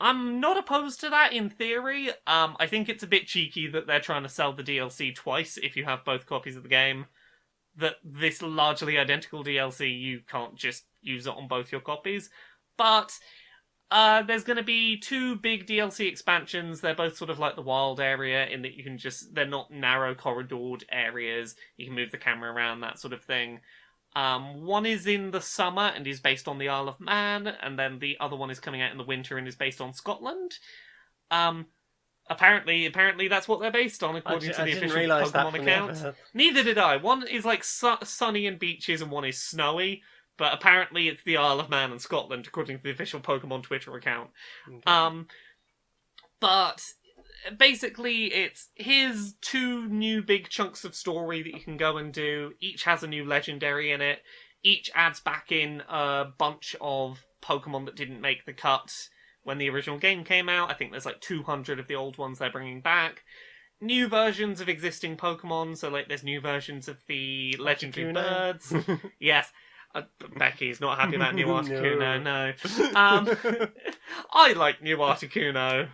I'm not opposed to that in theory. I think it's a bit cheeky that they're trying to sell the DLC twice if you have both copies of the game. That this largely identical DLC, you can't just use it on both your copies. But there's going to be 2 big DLC expansions. They're both sort of like the wild area in that you can they're not narrow corridored areas. You can move the camera around, that sort of thing. One is in the summer and is based on the Isle of Man, and then the other one is coming out in the winter and is based on Scotland. Apparently that's what they're based on, according to the official Pokemon account. Neither did I. One is like sunny and beaches, and one is snowy. But apparently it's the Isle of Man and Scotland, according to the official Pokemon Twitter account. Okay. But basically, here's 2 new big chunks of story that you can go and do. Each has a new legendary in it. Each adds back in a bunch of Pokemon that didn't make the cut when the original game came out. I think there's like 200 of the old ones they're bringing back. New versions of existing Pokemon, so like there's new versions of the legendary birds. Yes. Becky's not happy about new Articuno, no. I like new Articuno.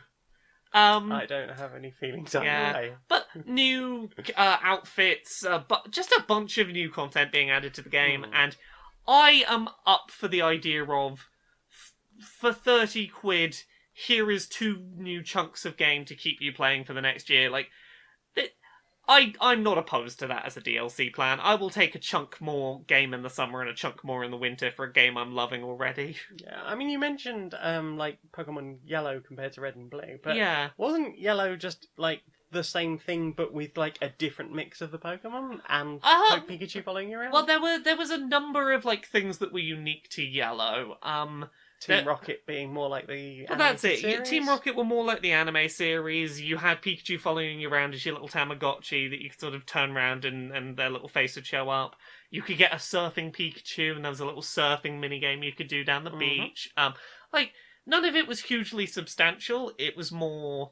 I don't have any feelings either way. But new outfits, but just a bunch of new content being added to the game, and I am up for the idea of, for 30 quid, here is 2 new chunks of game to keep you playing for the next year. Like, I'm not opposed to that as a DLC plan. I will take a chunk more game in the summer and a chunk more in the winter for a game I'm loving already. Yeah, I mean, you mentioned like Pokemon Yellow compared to Red and Blue, but yeah, wasn't Yellow just like the same thing but with like a different mix of the Pokemon and like Pikachu following you around? Well, there was a number of like things that were unique to Yellow. Team Rocket being more like the well, that's it. series? Team Rocket were more like the anime series. You had Pikachu following you around as your little Tamagotchi that you could sort of turn around and their little face would show up. You could get a surfing Pikachu, and there was a little surfing minigame you could do down the beach. Like, none of it was hugely substantial. It was more...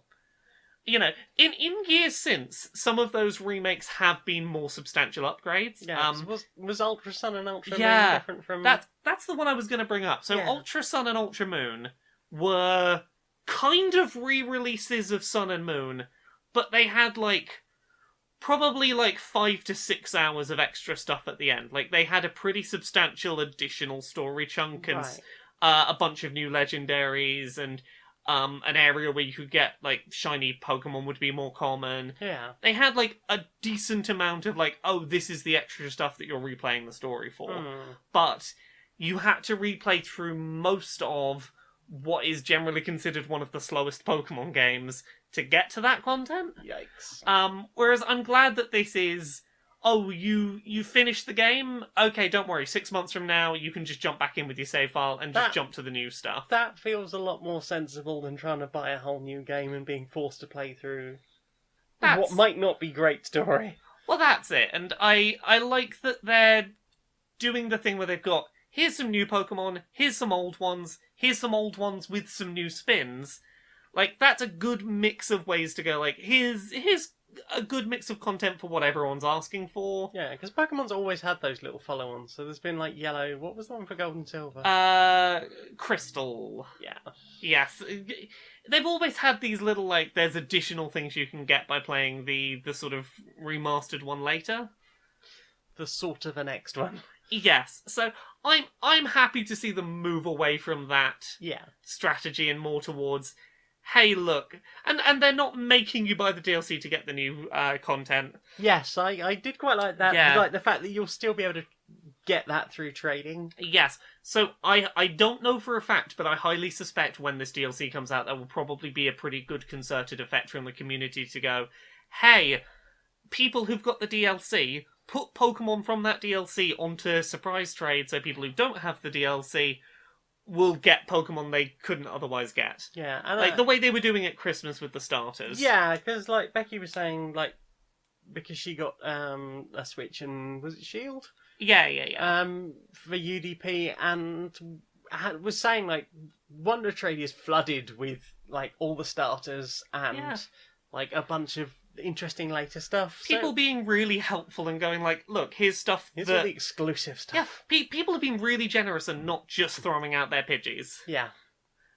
You know, in years since, some of those remakes have been more substantial upgrades. Yeah, was Ultra Sun and Ultra Moon different from... That's the one I was going to bring up. So Ultra Sun and Ultra Moon were kind of re-releases of Sun and Moon, but they had, like, probably, like, 5 to 6 hours of extra stuff at the end. Like, they had a pretty substantial additional story chunk and a bunch of new legendaries and... an area where you could get, like, shiny Pokemon would be more common. Yeah. They had, like, a decent amount of, like, oh, this is the extra stuff that you're replaying the story for. But you had to replay through most of what is generally considered one of the slowest Pokemon games to get to that content. Yikes. Whereas I'm glad that this is... Oh, you finished the game? Okay, don't worry. 6 months from now, you can just jump back in with your save file and just jump to the new stuff. That feels a lot more sensible than trying to buy a whole new game and being forced to play through what might not be great story. Well, that's it. And I like that they're doing the thing where they've got, here's some new Pokemon, here's some old ones with some new spins. Like, that's a good mix of ways to go, like, here's a good mix of content for what everyone's asking for. Yeah, because Pokemon's always had those little follow-ons. So there's been like Yellow. What was the one for Gold and Silver? Crystal. Yeah. Yes. They've always had these little, like, there's additional things you can get by playing the sort of remastered one later. The sort of the next one. Yes. So I'm happy to see them move away from that strategy and more towards, hey, look, and they're not making you buy the DLC to get the new content. Yes, I did quite like that. Yeah. Like the fact that you'll still be able to get that through trading. Yes. So I don't know for a fact, but I highly suspect when this DLC comes out, there will probably be a pretty good concerted effect from the community to go, hey, people who've got the DLC, put Pokemon from that DLC onto surprise trade, so people who don't have the DLC will get Pokemon they couldn't otherwise get. Yeah, and like the way they were doing at Christmas with the starters. Yeah, because like Becky was saying, like because she got a Switch and was it Shield? Yeah. For UDP, and was saying like Wonder Trade is flooded with like all the starters and like a bunch of interesting later stuff. People being really helpful and going like, look, here's stuff here's all the exclusive stuff. Yeah, people have been really generous and not just throwing out their Pidgeys. Yeah.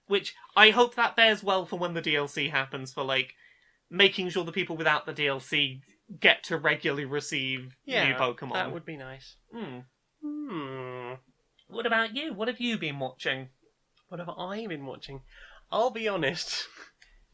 Which I hope that bears well for when the DLC happens, for like making sure the people without the DLC get to regularly receive new Pokemon. That would be nice. What about you? What have you been watching? What have I been watching? I'll be honest.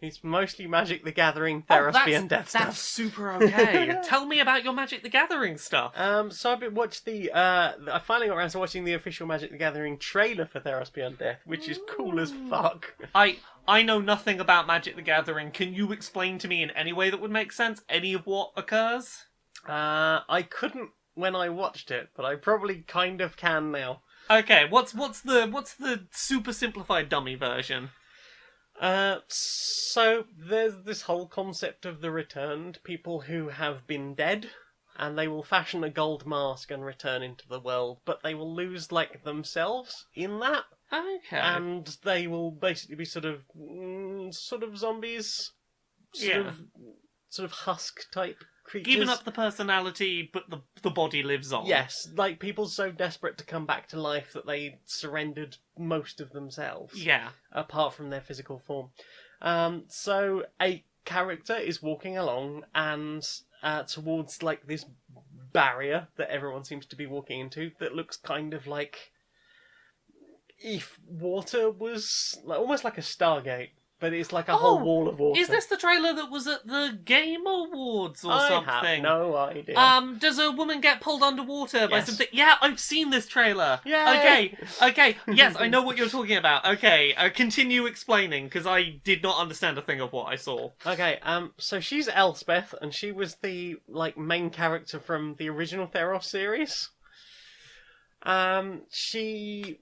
It's mostly Magic the Gathering, Thespian Death stuff. That's super okay. Tell me about your Magic the Gathering stuff. So I've been watched I finally got around to watching the official Magic the Gathering trailer for Thespian Death, which is cool as fuck. I know nothing about Magic the Gathering. Can you explain to me in any way that would make sense any of what occurs? I couldn't when I watched it, but I probably kind of can now. Okay, what's the super simplified dummy version? So there's this whole concept of the returned, people who have been dead. and they will fashion a gold mask and return into the world, but they will lose, like, themselves in that. Okay. And they will basically be sort of zombies, sort of husk type creatures. Giving up the personality, but the body lives on. Yes, like people so desperate to come back to life that they surrendered most of themselves. Yeah. Apart from their physical form. So a character is walking along and towards like this barrier that everyone seems to be walking into that looks kind of like if water was almost like a Stargate, but it's like a whole wall of water. Is this the trailer that was at the Game Awards or something? I have no idea. Does a woman get pulled underwater by something? Yeah, I've seen this trailer. Yay! Okay. Yes, I know what you're talking about. Okay, continue explaining, because I did not understand a thing of what I saw. Okay, so she's Elspeth, and she was the main character from the original Theros series.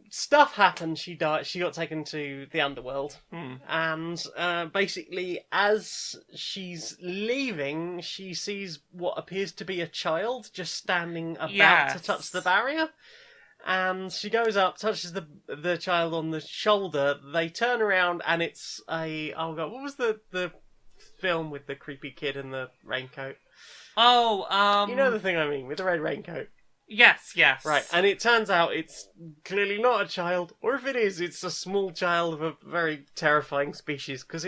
Stuff happened, she died, she got taken to the underworld, and basically as she's leaving, she sees what appears to be a child just standing about to touch the barrier, and she goes up, touches the child on the shoulder, they turn around, and it's oh god, what was the film with the creepy kid in the raincoat? You know the thing I mean, with the red raincoat. Yes. Right, and it turns out it's clearly not a child, or if it is, it's a small child of a very terrifying species, because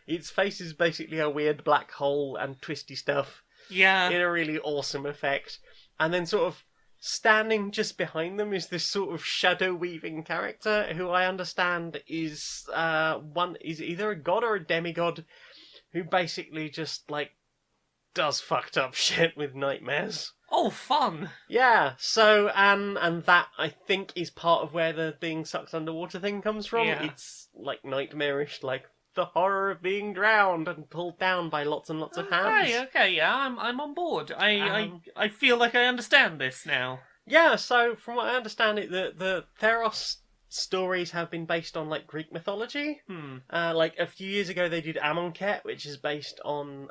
its face is basically a weird black hole and twisty stuff. Yeah. In a really awesome effect. And then sort of standing just behind them is this sort of shadow-weaving character, who I understand is either a god or a demigod, who basically just, does fucked up shit with nightmares. Oh, fun! Yeah, so, and that, I think, is part of where the being sucked underwater thing comes from. Yeah. It's, nightmarish, the horror of being drowned and pulled down by lots and lots of hands. Okay, yeah, I'm on board. I feel like I understand this now. Yeah, so, from what I understand, the Theros stories have been based on, Greek mythology. A few years ago they did Amonkhet, which is based on,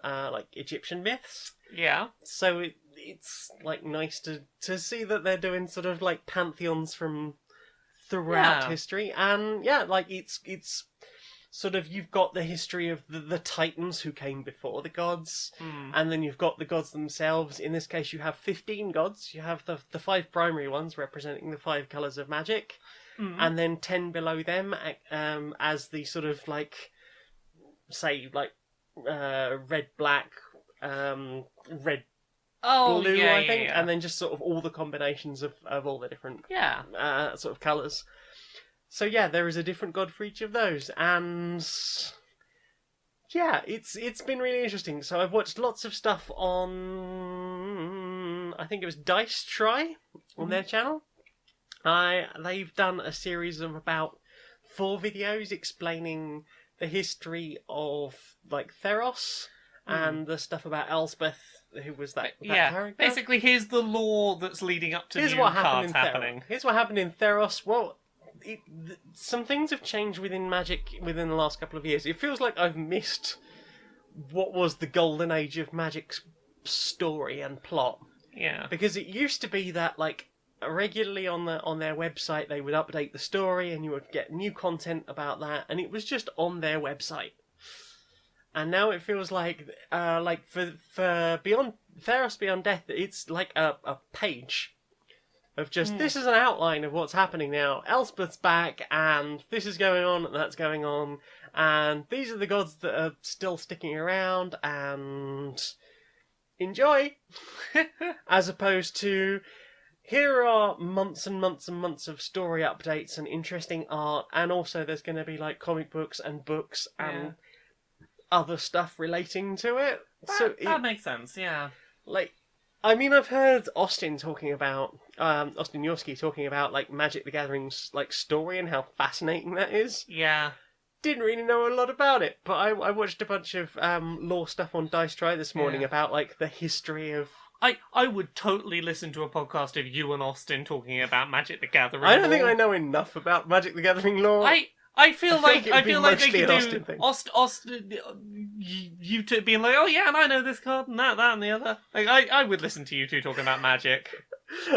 Egyptian myths. Yeah. So it's nice to see that they're doing sort of pantheons from throughout history, and it's sort of, you've got the history of the Titans who came before the gods, and then you've got the gods themselves. In this case, you have 15 gods. You have the 5 primary ones representing the 5 colours of magic, and then 10 below them as the sort of red, black, red, blue, I think, and then just sort of all the combinations of all the different sort of colours. So yeah, there is a different god for each of those, and yeah, it's been really interesting. So I've watched lots of stuff on, I think it was Dice Try on their channel. They've done a series of about 4 videos explaining the history of Theros and the stuff about Elspeth, who was that character. Basically, here's the lore that's leading up to new cards happening. Here's what happened in Theros. Well, some things have changed within Magic within the last couple of years. It feels like I've missed what was the golden age of Magic's story and plot. Yeah. Because it used to be that, regularly on their website they would update the story and you would get new content about that, and it was just on their website. And now it feels like for Beyond Theros Beyond Death, it's a page of just this is an outline of what's happening now. Elspeth's back, and this is going on, and that's going on, and these are the gods that are still sticking around, and enjoy. As opposed to, here are months and months and months of story updates and interesting art, and also there's going to be comic books and books and other stuff relating to it. That makes sense, yeah. I've heard Austin talking about, Austin Yorsky talking about, Magic the Gathering's, story and how fascinating that is. Yeah. Didn't really know a lot about it, but I watched a bunch of lore stuff on Dice Try this morning about, the history of... I would totally listen to a podcast of you and Austin talking about Magic the Gathering I don't think I know enough about Magic the Gathering lore. I I feel like they mostly could an do Austin thing. Austin, you two being like, oh yeah, and I know this card and that and the other. Like I would listen to you two talking about Magic.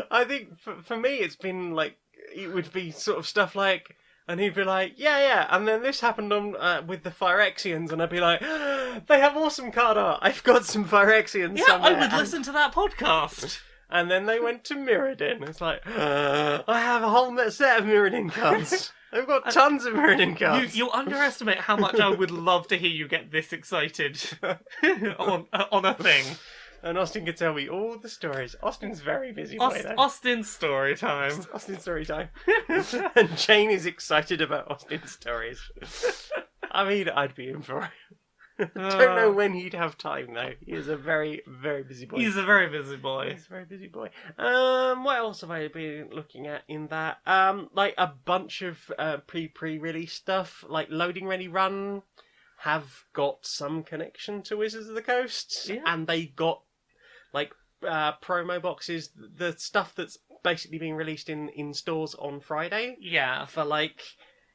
I think for me, it's been like it would be sort of stuff like, and he'd be like, yeah, and then this happened on with the Phyrexians, and I'd be like, they have awesome card art. I've got some Phyrexians. Yeah, somewhere. I would listen to that podcast. And then they went to Mirrodin. It's like, I have a whole set of Mirrodin cards. I've got tons of Mirrodin cards. You underestimate how much I would love to hear you get this excited on a thing. And Austin could tell me all the stories. Austin's very busy boy, though. Austin's story time. Austin's story time. And Jane is excited about Austin's stories. I mean, I'd be in for it. Don't know when he'd have time, though. He is a very, very busy boy. He's a very busy boy. He's a very busy boy. What else have I been looking at in that? Like a bunch of pre-release stuff, like Loading Ready Run have got some connection to Wizards of the Coast, and they got like promo boxes, the stuff that's basically being released in stores on Friday. Yeah, for like,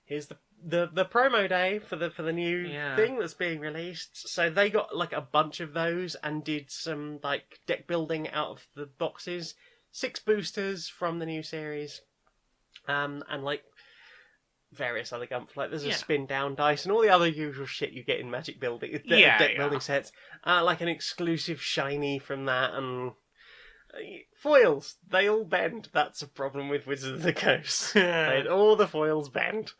here's the promo day for the new thing that's being released. So they got like a bunch of those and did some like deck building out of the boxes. 6 boosters from the new series, and like various other gumph. Like there's a spin down dice and all the other usual shit you get in Magic building deck building sets. Like an exclusive shiny from that, and foils. They all bend. That's a problem with Wizards of the Coast. All the foils bend.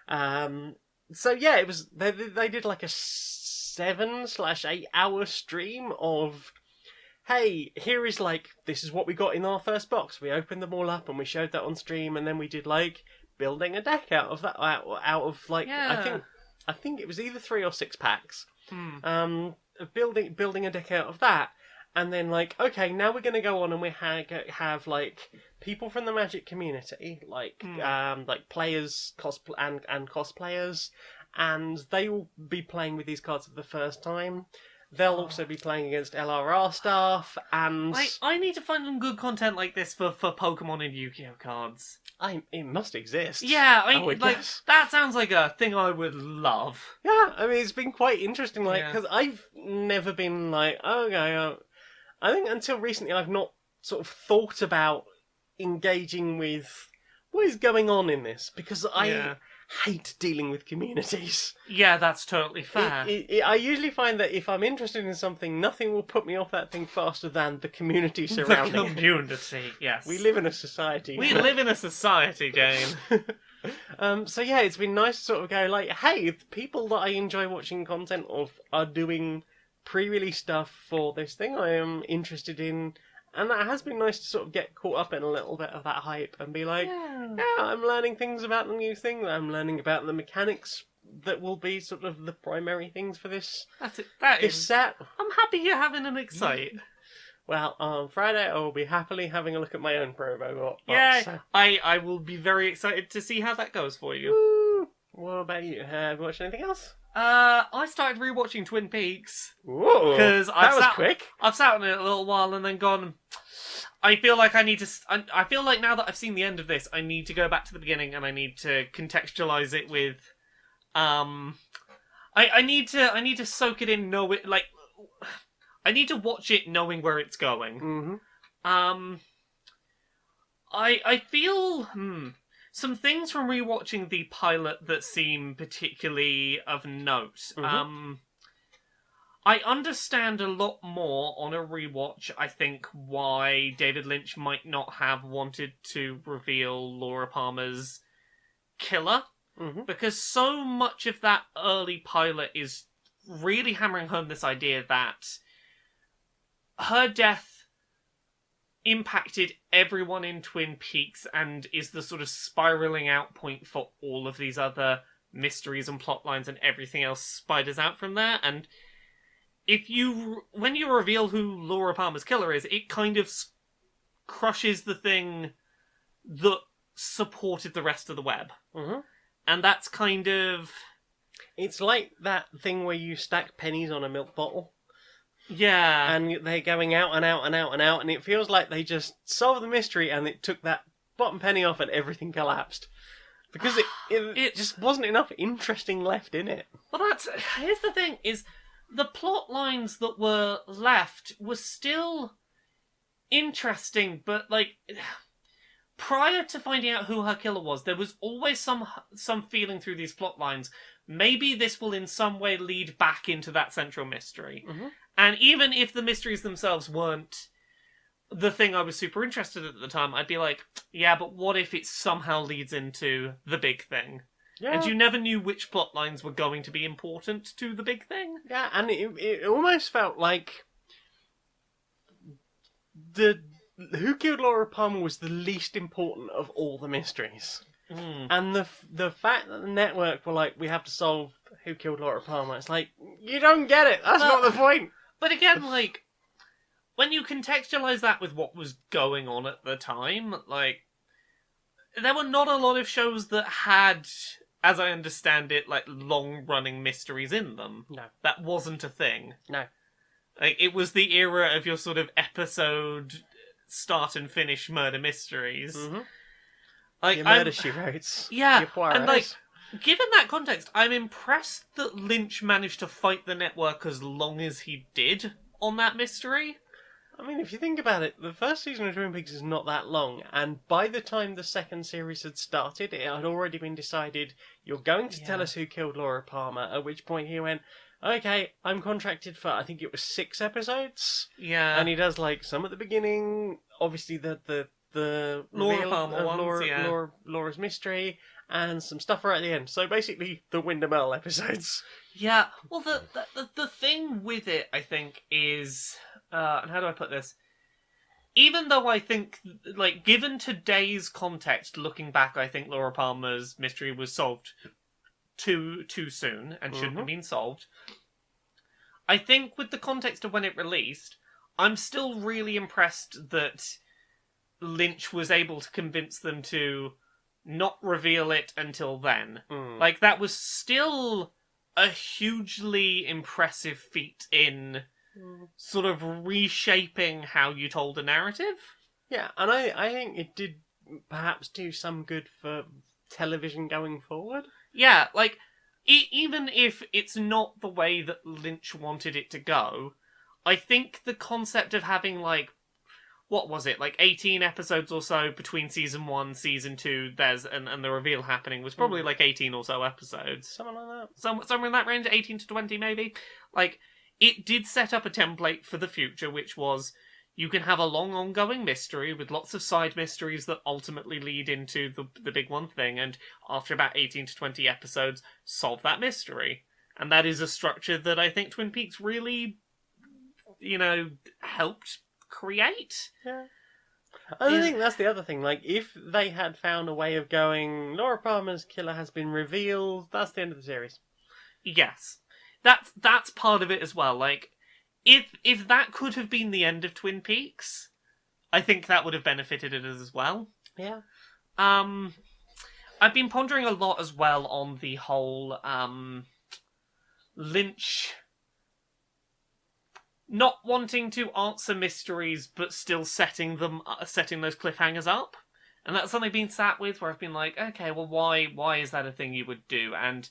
So yeah, it was they did like a 7/8 hour stream of, hey, here is like, this is what we got in our first box. We opened them all up and we showed that on stream, and then we did like building a deck out of that, out of like I think it was either 3 or 6 packs. Building a deck out of that. And then, like, okay, now we're going to go on and we have like people from the Magic community, like players, and cosplayers, and they will be playing with these cards for the first time. They'll also be playing against LRR staff, and I need to find some good content like this for Pokemon and Yu-Gi-Oh cards. It must exist. Yeah, that sounds like a thing I would love. Yeah, I mean, it's been quite interesting, like, because I've never been like, okay. I think until recently I've not sort of thought about engaging with what is going on in this, because I hate dealing with communities. Yeah, that's totally fair. I usually find that if I'm interested in something, nothing will put me off that thing faster than the community surrounding it. The community, yes. We live in a society. We live in a society, Jane. So yeah, it's been nice to sort of go like, hey, the people that I enjoy watching content of are doing pre-release stuff for this thing I am interested in, and that has been nice to sort of get caught up in a little bit of that hype and be like, yeah, I'm learning things about the new thing, I'm learning about the mechanics that will be sort of the primary things for this set. I'm happy you're having an excite. Well, on Friday I will be happily having a look at my own promo box. Yeah, I will be very excited to see how that goes for you. Woo. What about you? Have you watched anything else? I started rewatching Twin Peaks. Whoa, because that was quick. I've sat on it a little while and then gone, I feel like I need to. I feel like now that I've seen the end of this, I need to go back to the beginning and I need to contextualize it with. I need to soak it in, know it, like. I need to watch it knowing where it's going. Mm-hmm. I feel some things from rewatching the pilot that seem particularly of note. Mm-hmm. I understand a lot more on a rewatch, I think, why David Lynch might not have wanted to reveal Laura Palmer's killer. Mm-hmm. Because so much of that early pilot is really hammering home this idea that her death impacted everyone in Twin Peaks and is the sort of spiraling out point for all of these other mysteries and plot lines, and everything else spiders out from there. And when you reveal who Laura Palmer's killer is, it kind of crushes the thing that supported the rest of the web. Mm-hmm. And that's kind of... It's like that thing where you stack pennies on a milk bottle. Yeah. And they're going out and out and out and out, and it feels like they just solved the mystery and it took that bottom penny off and everything collapsed. Because it just wasn't enough interesting left in it. Well, here's the thing, is the plot lines that were left were still interesting, but, like, prior to finding out who her killer was, there was always some feeling through these plot lines. Maybe this will in some way lead back into that central mystery. Mm-hmm. And even if the mysteries themselves weren't the thing I was super interested in at the time, I'd be like, yeah, but what if it somehow leads into the big thing? Yeah. And you never knew which plot lines were going to be important to the big thing. Yeah, and it almost felt like the Who Killed Laura Palmer was the least important of all the mysteries. Mm. And the fact that the network were like, we have to solve Who Killed Laura Palmer, it's like, you don't get it. That's not the point. But again, like, when you contextualize that with what was going on at the time, like, there were not a lot of shows that had, as I understand it, like, long-running mysteries in them. No. That wasn't a thing. No. Like, it was the era of your sort of episode start and finish murder mysteries. Mm-hmm. Like, Your Murder, She Wrote. Yeah, Your Poirot. and, like, given that context, I'm impressed that Lynch managed to fight the network as long as he did on that mystery. I mean, if you think about it, the first season of Twin Peaks is not that long, and by the time the second series had started, it had already been decided, you're going to tell us who killed Laura Palmer, at which point he went, okay, I'm contracted for, I think it was 6 episodes. Yeah. And he does, like, some at the beginning, obviously the Laura reveal Palmer of ones, Laura's mystery, and some stuff right at the end. So basically, the Wyndham Earle episodes. Yeah, well, the thing with it, I think, is... and how do I put this? Even though I think, like, given today's context, looking back, I think Laura Palmer's mystery was solved too soon and shouldn't have been solved. I think with the context of when it released, I'm still really impressed that Lynch was able to convince them to not reveal it until then. Like, that was still a hugely impressive feat in sort of reshaping how you told a narrative. Yeah, and I think it did perhaps do some good for television going forward. Yeah, like, even if it's not the way that Lynch wanted it to go, I think the concept of having, like, what was it, like 18 episodes or so between season 1, season 2, and the reveal happening was probably like 18 or so episodes. Something like that. Somewhere in that range, 18 to 20 maybe. Like, it did set up a template for the future, which was, you can have a long ongoing mystery with lots of side mysteries that ultimately lead into the big one thing, and after about 18 to 20 episodes, solve that mystery. And that is a structure that I think Twin Peaks really, helped create. Yeah. I think that's the other thing. Like, if they had found a way of going, Laura Palmer's killer has been revealed, that's the end of the series. Yes. That's part of it as well. Like, if that could have been the end of Twin Peaks, I think that would have benefited it as well. Yeah. I've been pondering a lot as well on the whole Lynch not wanting to answer mysteries but still setting those cliffhangers up. And that's something I've been sat with where I've been like, okay, well, why is that a thing you would do? And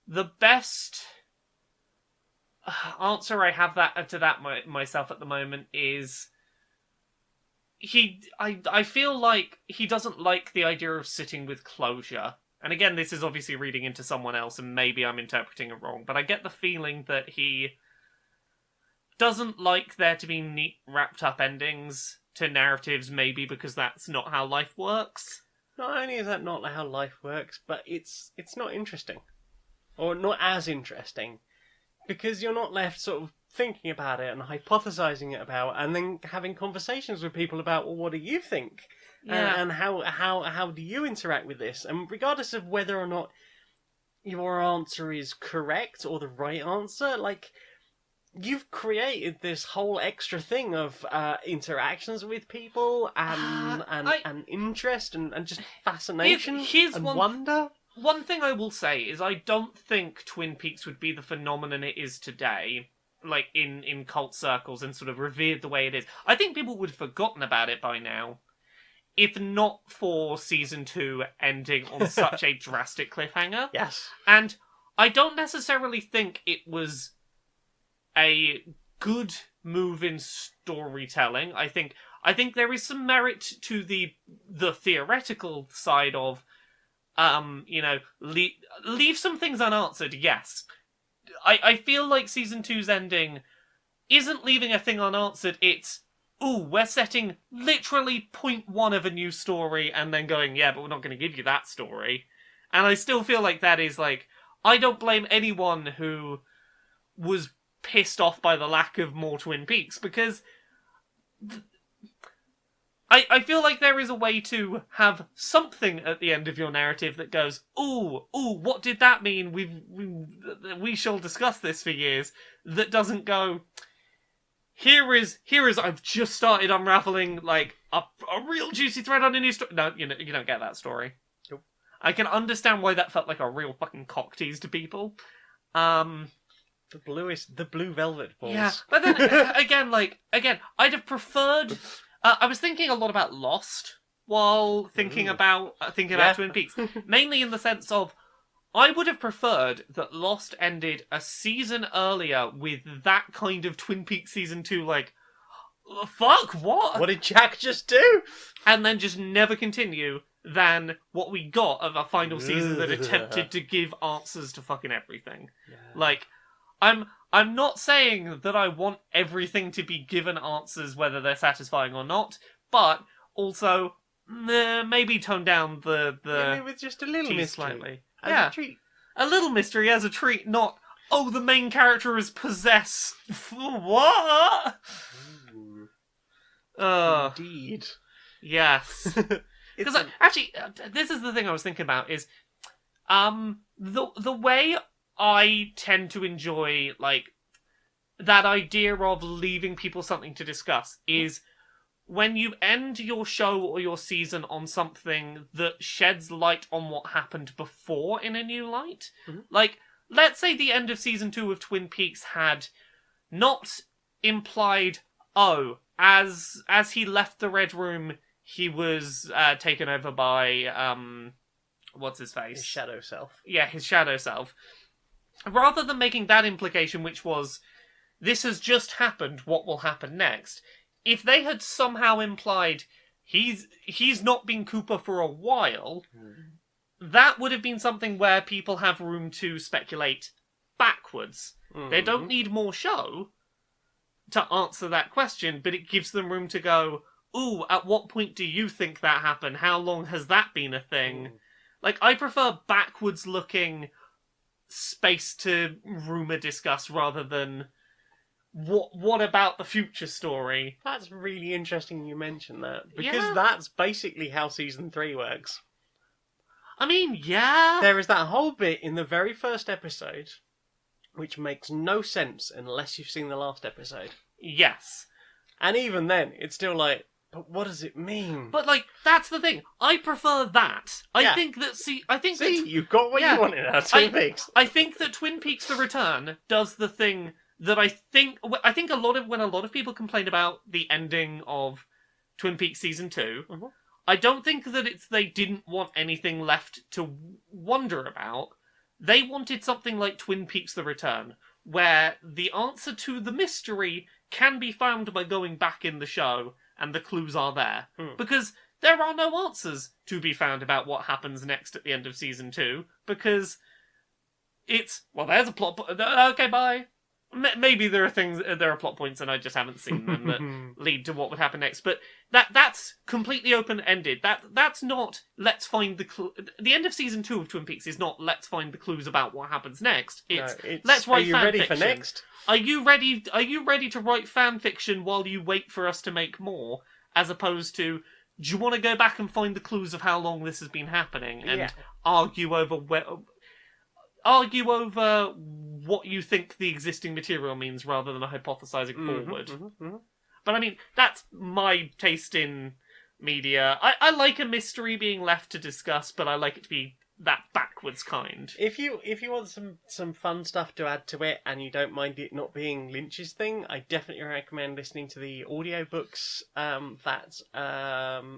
the best answer I have to that myself at the moment is I feel like he doesn't like the idea of sitting with closure. And again, this is obviously reading into someone else, and maybe I'm interpreting it wrong, but I get the feeling that he doesn't like there to be neat, wrapped-up endings to narratives, maybe because that's not how life works. Not only is that not how life works, but it's not interesting. Or not as interesting. Because you're not left sort of thinking about it and hypothesizing it about, and then having conversations with people about, well, what do you think? Yeah. And how do you interact with this? And regardless of whether or not your answer is correct or the right answer, like, you've created this whole extra thing of interactions with people and interest and just fascination and wonder. One thing I will say is I don't think Twin Peaks would be the phenomenon it is today, like in cult circles and sort of revered the way it is. I think people would have forgotten about it by now if not for season 2 ending on such a drastic cliffhanger. Yes. And I don't necessarily think it was a good move in storytelling. I think there is some merit to the theoretical side of, leave some things unanswered. Yes, I feel like season 2's ending isn't leaving a thing unanswered. It's, we're setting literally point 1 of a new story and then going, yeah, but we're not going to give you that story. And I still feel like that is like, I don't blame anyone who was pissed off by the lack of more Twin Peaks, because I feel like there is a way to have something at the end of your narrative that goes, ooh, what did that mean? We shall discuss this for years. That doesn't go, here is I've just started unraveling like a real juicy thread on a new story. No, you don't get that story. Nope. I can understand why that felt like a real fucking cock tease to people. The blue velvet balls. Yeah, but then again, I'd have preferred. I was thinking a lot about Lost while thinking about Twin Peaks, mainly in the sense of I would have preferred that Lost ended a season earlier with that kind of Twin Peaks season 2, like, fuck, what? What did Jack just do? And then just never continue than what we got of a final season that attempted to give answers to fucking everything. Yeah. Like, I'm not saying that I want everything to be given answers whether they're satisfying or not, but also maybe tone down the maybe with just a little mystery slightly. as a treat. A little mystery as a treat, not the main character is possessed. What? Indeed. Yes. Because actually, this is the thing I was thinking about is the way I tend to enjoy, like, that idea of leaving people something to discuss is when you end your show or your season on something that sheds light on what happened before in a new light. Mm-hmm. Like, let's say the end of season 2 of Twin Peaks had not implied, as he left the Red Room, he was taken over by, what's his face? His shadow self. Yeah, his shadow self. Rather than making that implication, which was, this has just happened, what will happen next? If they had somehow implied, he's not been Cooper for a while, that would have been something where people have room to speculate backwards. Mm-hmm. They don't need more show to answer that question, but it gives them room to go, at what point do you think that happened? How long has that been a thing? Like, I prefer backwards-looking space to rumour discuss rather than what about the future story. That's really interesting you mention that, because that's basically how season 3 works. I mean, yeah. There is that whole bit in the very first episode which makes no sense unless you've seen the last episode. Yes. And even then, it's still like, but what does it mean? But, like, that's the thing. I prefer that. I think that, you got what you wanted out of Twin Peaks. I think that Twin Peaks The Return does the thing that I think when a lot of people complain about the ending of Twin Peaks Season 2, I don't think that they didn't want anything left to wonder about. They wanted something like Twin Peaks The Return, where the answer to the mystery can be found by going back in the show, and the clues are there. Because there are no answers to be found about what happens next at the end of Season 2, because it's, there's a plot okay, bye. Maybe there are plot points and I just haven't seen them that lead to what would happen next, but that's completely open-ended. That's not, let's find the clue. The end of Season 2 of Twin Peaks is not, let's find the clues about what happens next. It's let's write fan fiction. Are you ready for next? Are you ready to write fan fiction while you wait for us to make more? As opposed to, do you want to go back and find the clues of how long this has been happening and argue over what you think the existing material means rather than hypothesizing forward. But I mean, that's my taste in media. I like a mystery being left to discuss, but I like it to be that backwards kind. If you want some fun stuff to add to it, and you don't mind it not being Lynch's thing, I definitely recommend listening to the audiobooks that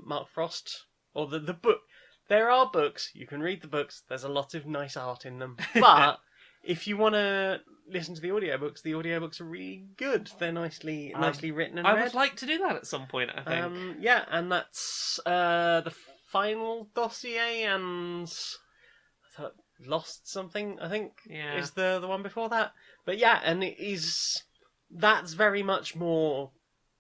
Mark Frost, or the book. There are books, you can read the books, there's a lot of nice art in them. But if you want to listen to the audiobooks are really good. They're nicely written and read. I would like to do that at some point, I think. Yeah, and that's the final dossier, and I thought Lost something, I think, is the one before that. But yeah, and that's very much more,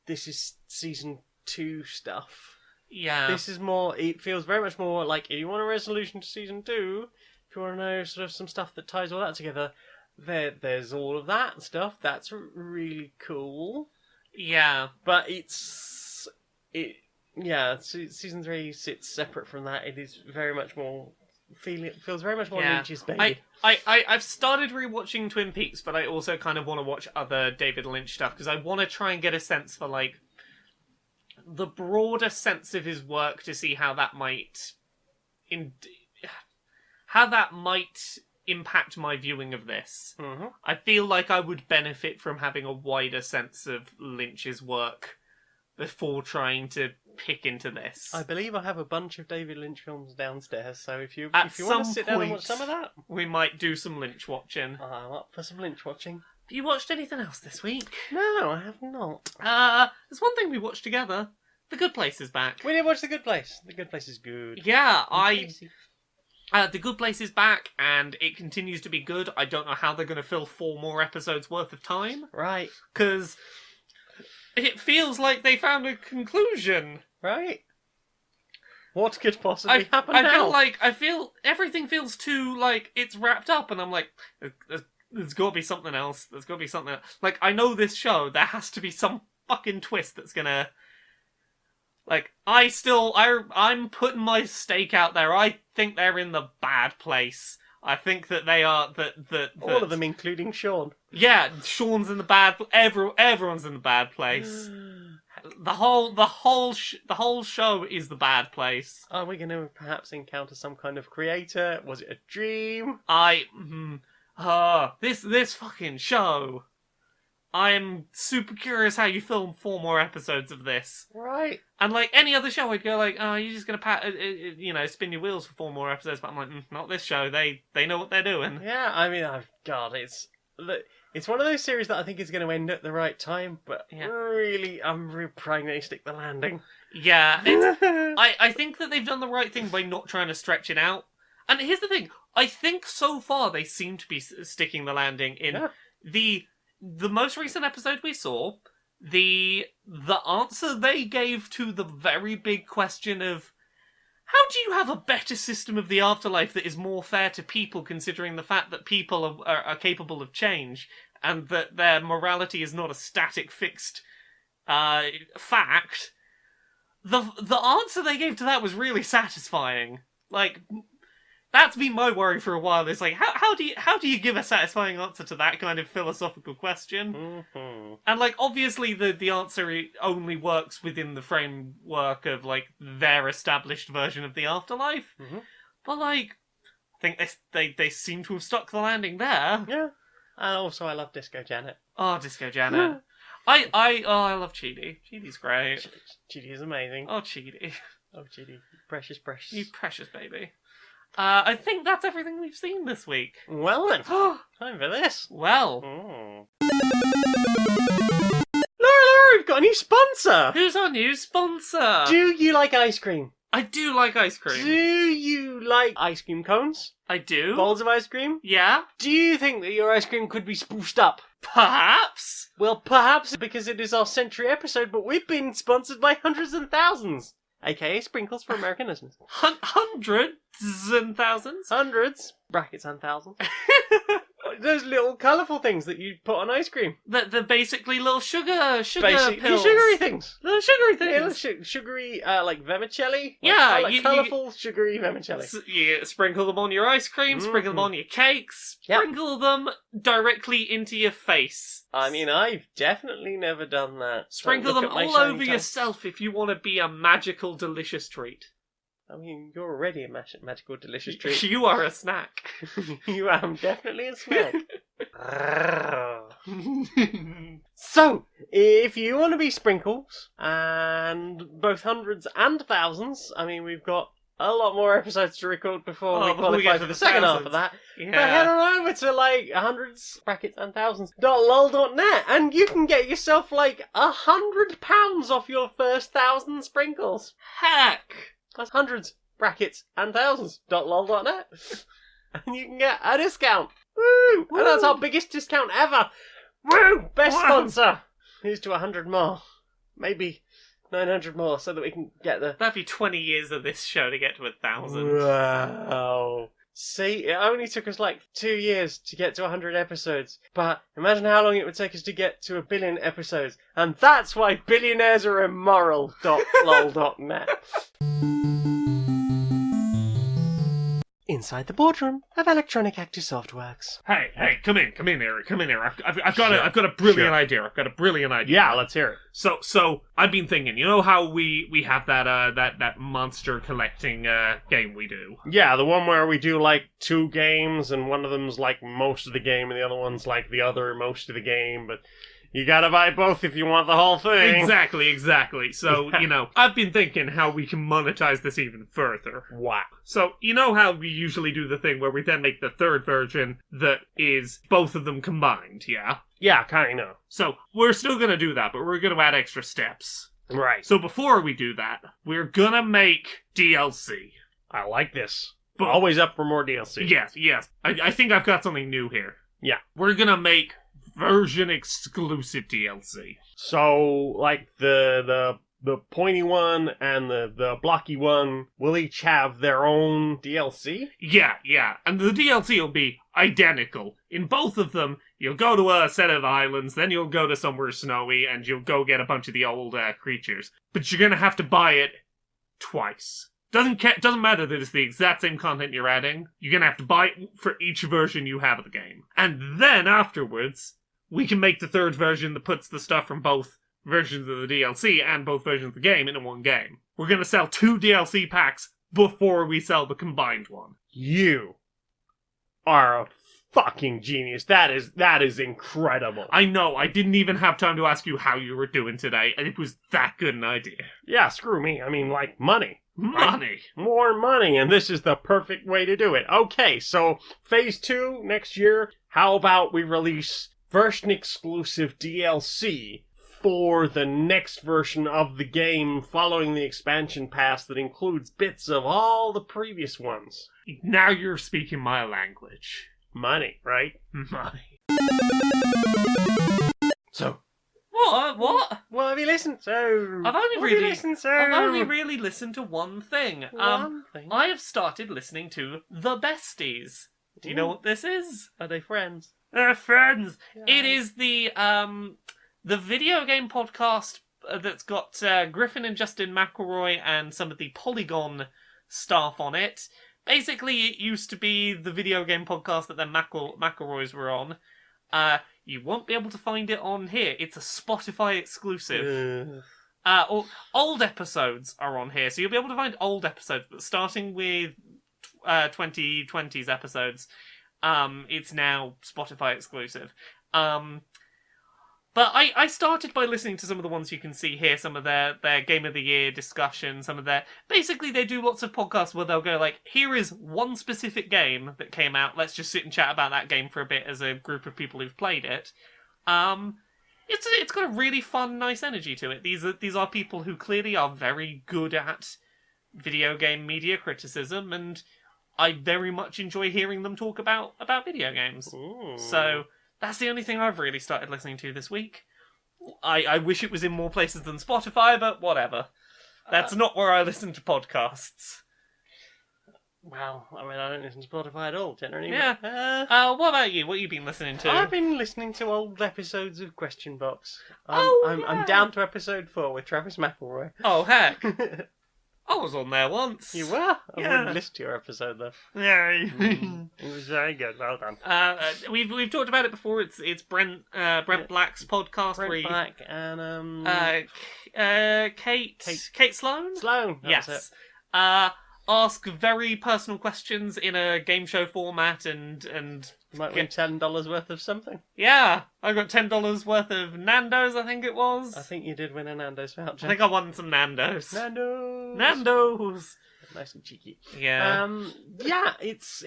this is season 2 stuff. Yeah. This is more, it feels very much more like, if you want a resolution to season 2, if you want to know sort of some stuff that ties all that together, there's all of that stuff. That's really cool. Yeah. But season 3 sits separate from that. It is very much more, feels very much more Lynch's baby. I've started rewatching Twin Peaks, but I also kind of want to watch other David Lynch stuff, because I want to try and get a sense for, like, the broader sense of his work, to see how that might impact my viewing of this. Mm-hmm. I feel like I would benefit from having a wider sense of Lynch's work before trying to pick into this. I believe I have a bunch of David Lynch films downstairs, so if you want to sit down and watch some of that, we might do some Lynch watching. I'm up for some Lynch watching. Have you watched anything else this week? No, I have not. There's one thing we watched together. The Good Place is back. We did watch The Good Place. The Good Place is good. Yeah, The Good Place is back, and it continues to be good. I don't know how they're going to fill 4 more episodes worth of time. Right. Because it feels like they found a conclusion. Right. What could possibly happen now? I feel everything feels too, like, it's wrapped up, and I'm like, there's got to be something else. There's got to be something else. Like, I know this show, there has to be some fucking twist that's gonna... Like, I'm putting my stake out there. I think they're in the bad place. I think that they are, that all of them, including Sean. Yeah, Sean's in the bad, everyone's in the bad place. The whole show is the bad place. Are we going to perhaps encounter some kind of creator? Was it a dream? This fucking show. I am super curious how you film 4 more episodes of this. Right. And like any other show, I'd go like, oh, you're just gonna spin your wheels for 4 more episodes. But I'm like, not this show. They know what they're doing. Yeah, I mean, it's one of those series that I think is going to end at the right time. But really, I'm really praying they stick the landing. Yeah, I think that they've done the right thing by not trying to stretch it out. And here's the thing: I think so far they seem to be sticking the landing in the most recent episode we saw. The answer they gave to the very big question of how do you have a better system of the afterlife that is more fair to people, considering the fact that people are capable of change and that their morality is not a static, fixed fact. The answer they gave to that was really satisfying. Like, that's been my worry for a while. It's like, how do you give a satisfying answer to that kind of philosophical question? Mm-hmm. And like, obviously the answer only works within the framework of like their established version of the afterlife. Mm-hmm. But like, I think they seem to have stuck the landing there. Yeah. And also, I love Disco Janet. Oh, Disco Janet. I love Chidi. Chidi's great. Chidi is amazing. Oh, Chidi. Oh, Chidi. Precious, precious. You precious baby. I think that's everything we've seen this week. Well then, time for this. Well. Laura, we've got a new sponsor! Who's our new sponsor? Do you like ice cream? I do like ice cream. Do you like ice cream cones? I do. Bowls of ice cream? Yeah. Do you think that your ice cream could be spruced up? Perhaps. Well, perhaps because it is our century episode, but we've been sponsored by hundreds and thousands. AKA sprinkles for American listeners. Hundreds and thousands? Hundreds. Brackets and thousands. Those little colourful things that you put on ice cream. They're basically little sugar Basically, pills. sugary things. Little sugary things. Yeah, sugary, like vermicelli. Yeah. Colourful, sugary vermicelli. You sprinkle them on your ice cream, sprinkle them on your cakes, sprinkle them directly into your face. I mean, I've definitely never done that. Sprinkle them all over yourself if you want to be a magical, delicious treat. I mean, you're already a magical, delicious treat. You are a snack. You am definitely a snack. So, if you want to be sprinkles, and both hundreds and thousands, I mean, we've got a lot more episodes to record before we qualify for the second half of that. Yeah. But head on over to hundreds, brackets, and thousands.lol.net, and you can get yourself £100 off your first 1,000 sprinkles. Heck! That's hundreds, brackets, and thousands.lol.net. And you can get a discount. Woo! And that's our biggest discount ever. Woo! Best sponsor. Here's to 100 more. Maybe 900 more so that we can get the... That'd be 20 years of this show to get to 1,000. Wow. See, it only took us 2 years to get to 100 episodes. But imagine how long it would take us to get to 1 billion episodes. And that's why billionaires are immoral.lol.net. Inside the boardroom of Electronic Active Softworks. Hey, come in, Eric, come in here. I've got a brilliant idea. I've got a brilliant idea. Yeah, let's hear it. So I've been thinking. You know how we have that monster collecting game we do. Yeah, the one where we do 2 games, and one of them's most of the game, and the other one's the other most of the game, but you gotta buy both if you want the whole thing. Exactly. So, I've been thinking how we can monetize this even further. Wow. So, you know how we usually do the thing where we then make the third version that is both of them combined, yeah? Yeah, kinda. So, we're still gonna do that, but we're gonna add extra steps. Right. So before we do that, we're gonna make DLC. I like this. But always up for more DLC. Yes. I think I've got something new here. Yeah. We're gonna make version-exclusive DLC. So, the pointy one and the blocky one will each have their own DLC? Yeah. And the DLC will be identical. In both of them, you'll go to a set of islands, then you'll go to somewhere snowy, and you'll go get a bunch of the old creatures. But you're gonna have to buy it twice. Doesn't matter that it's the exact same content you're adding. You're gonna have to buy it for each version you have of the game. And then afterwards, we can make the third version that puts the stuff from both versions of the DLC and both versions of the game into one game. We're gonna sell 2 DLC packs before we sell the combined one. You are a fucking genius. That is incredible. I know, I didn't even have time to ask you how you were doing today, and it was that good an idea. Yeah, screw me. I mean, money. Money. Right? More money, and this is the perfect way to do it. Okay, so phase 2 next year, how about we release version-exclusive DLC for the next version of the game following the expansion pass that includes bits of all the previous ones. Now you're speaking my language. Money, right? Money. So. What? What have you listened to? I've only really listened to one thing. One thing? I have started listening to The Besties. Do you know what this is? Are they friends? They're friends. Yeah. It is the video game podcast that's got Griffin and Justin McElroy and some of the Polygon staff on it. Basically, it used to be the video game podcast that the McElroys were on. You won't be able to find it on here. It's a Spotify exclusive. Old episodes are on here, so you'll be able to find old episodes, but starting with 2020's episodes, it's now Spotify exclusive. But I started by listening to some of the ones you can see here, some of their Game of the Year discussion, some of their... Basically, they do lots of podcasts where they'll go here is one specific game that came out, let's just sit and chat about that game for a bit as a group of people who've played it. It's got a really fun, nice energy to it. These are people who clearly are very good at video game media criticism, and I very much enjoy hearing them talk about video games. Ooh. So... that's the only thing I've really started listening to this week. I wish it was in more places than Spotify, but whatever. That's not where I listen to podcasts. Well, I mean, I don't listen to Spotify at all, generally. Yeah. What about you? What have you been listening to? I've been listening to old episodes of Question Box. Yeah. I'm down to episode 4 with Travis McElroy. Oh, heck. I was on there once. You were? I Yeah. wouldn't listen to your episode, though. Yeah. It was very good. Well done. We've talked about it before. It's Brent Black's podcast. Brent Black and Kate Sloan. Sloan. Yes. It. ask very personal questions in a game show format and Might win $10 worth of something. yeah, I got $10 worth of Nando's, I think it was. I think you did win a Nando's voucher. I think I won some Nando's. Nando's! Nice and cheeky. Yeah. Yeah, it's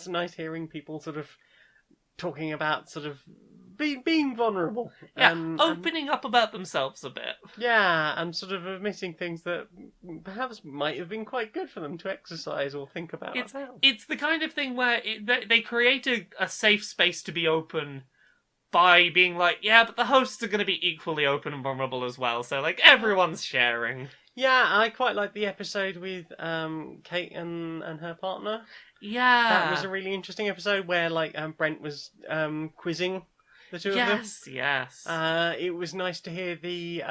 nice hearing people sort of talking about sort of being vulnerable. Yeah, and opening up about themselves a bit. Yeah, and sort of admitting things that perhaps might have been quite good for them to exercise or think about. It's the kind of thing where they create a safe space to be open by being like, yeah, but the hosts are going to be equally open and vulnerable as well, so like everyone's sharing. Yeah, I quite like the episode with Kate and her partner. Yeah. That was a really interesting episode where like Brent was quizzing the two of them. Yes. It was nice to hear the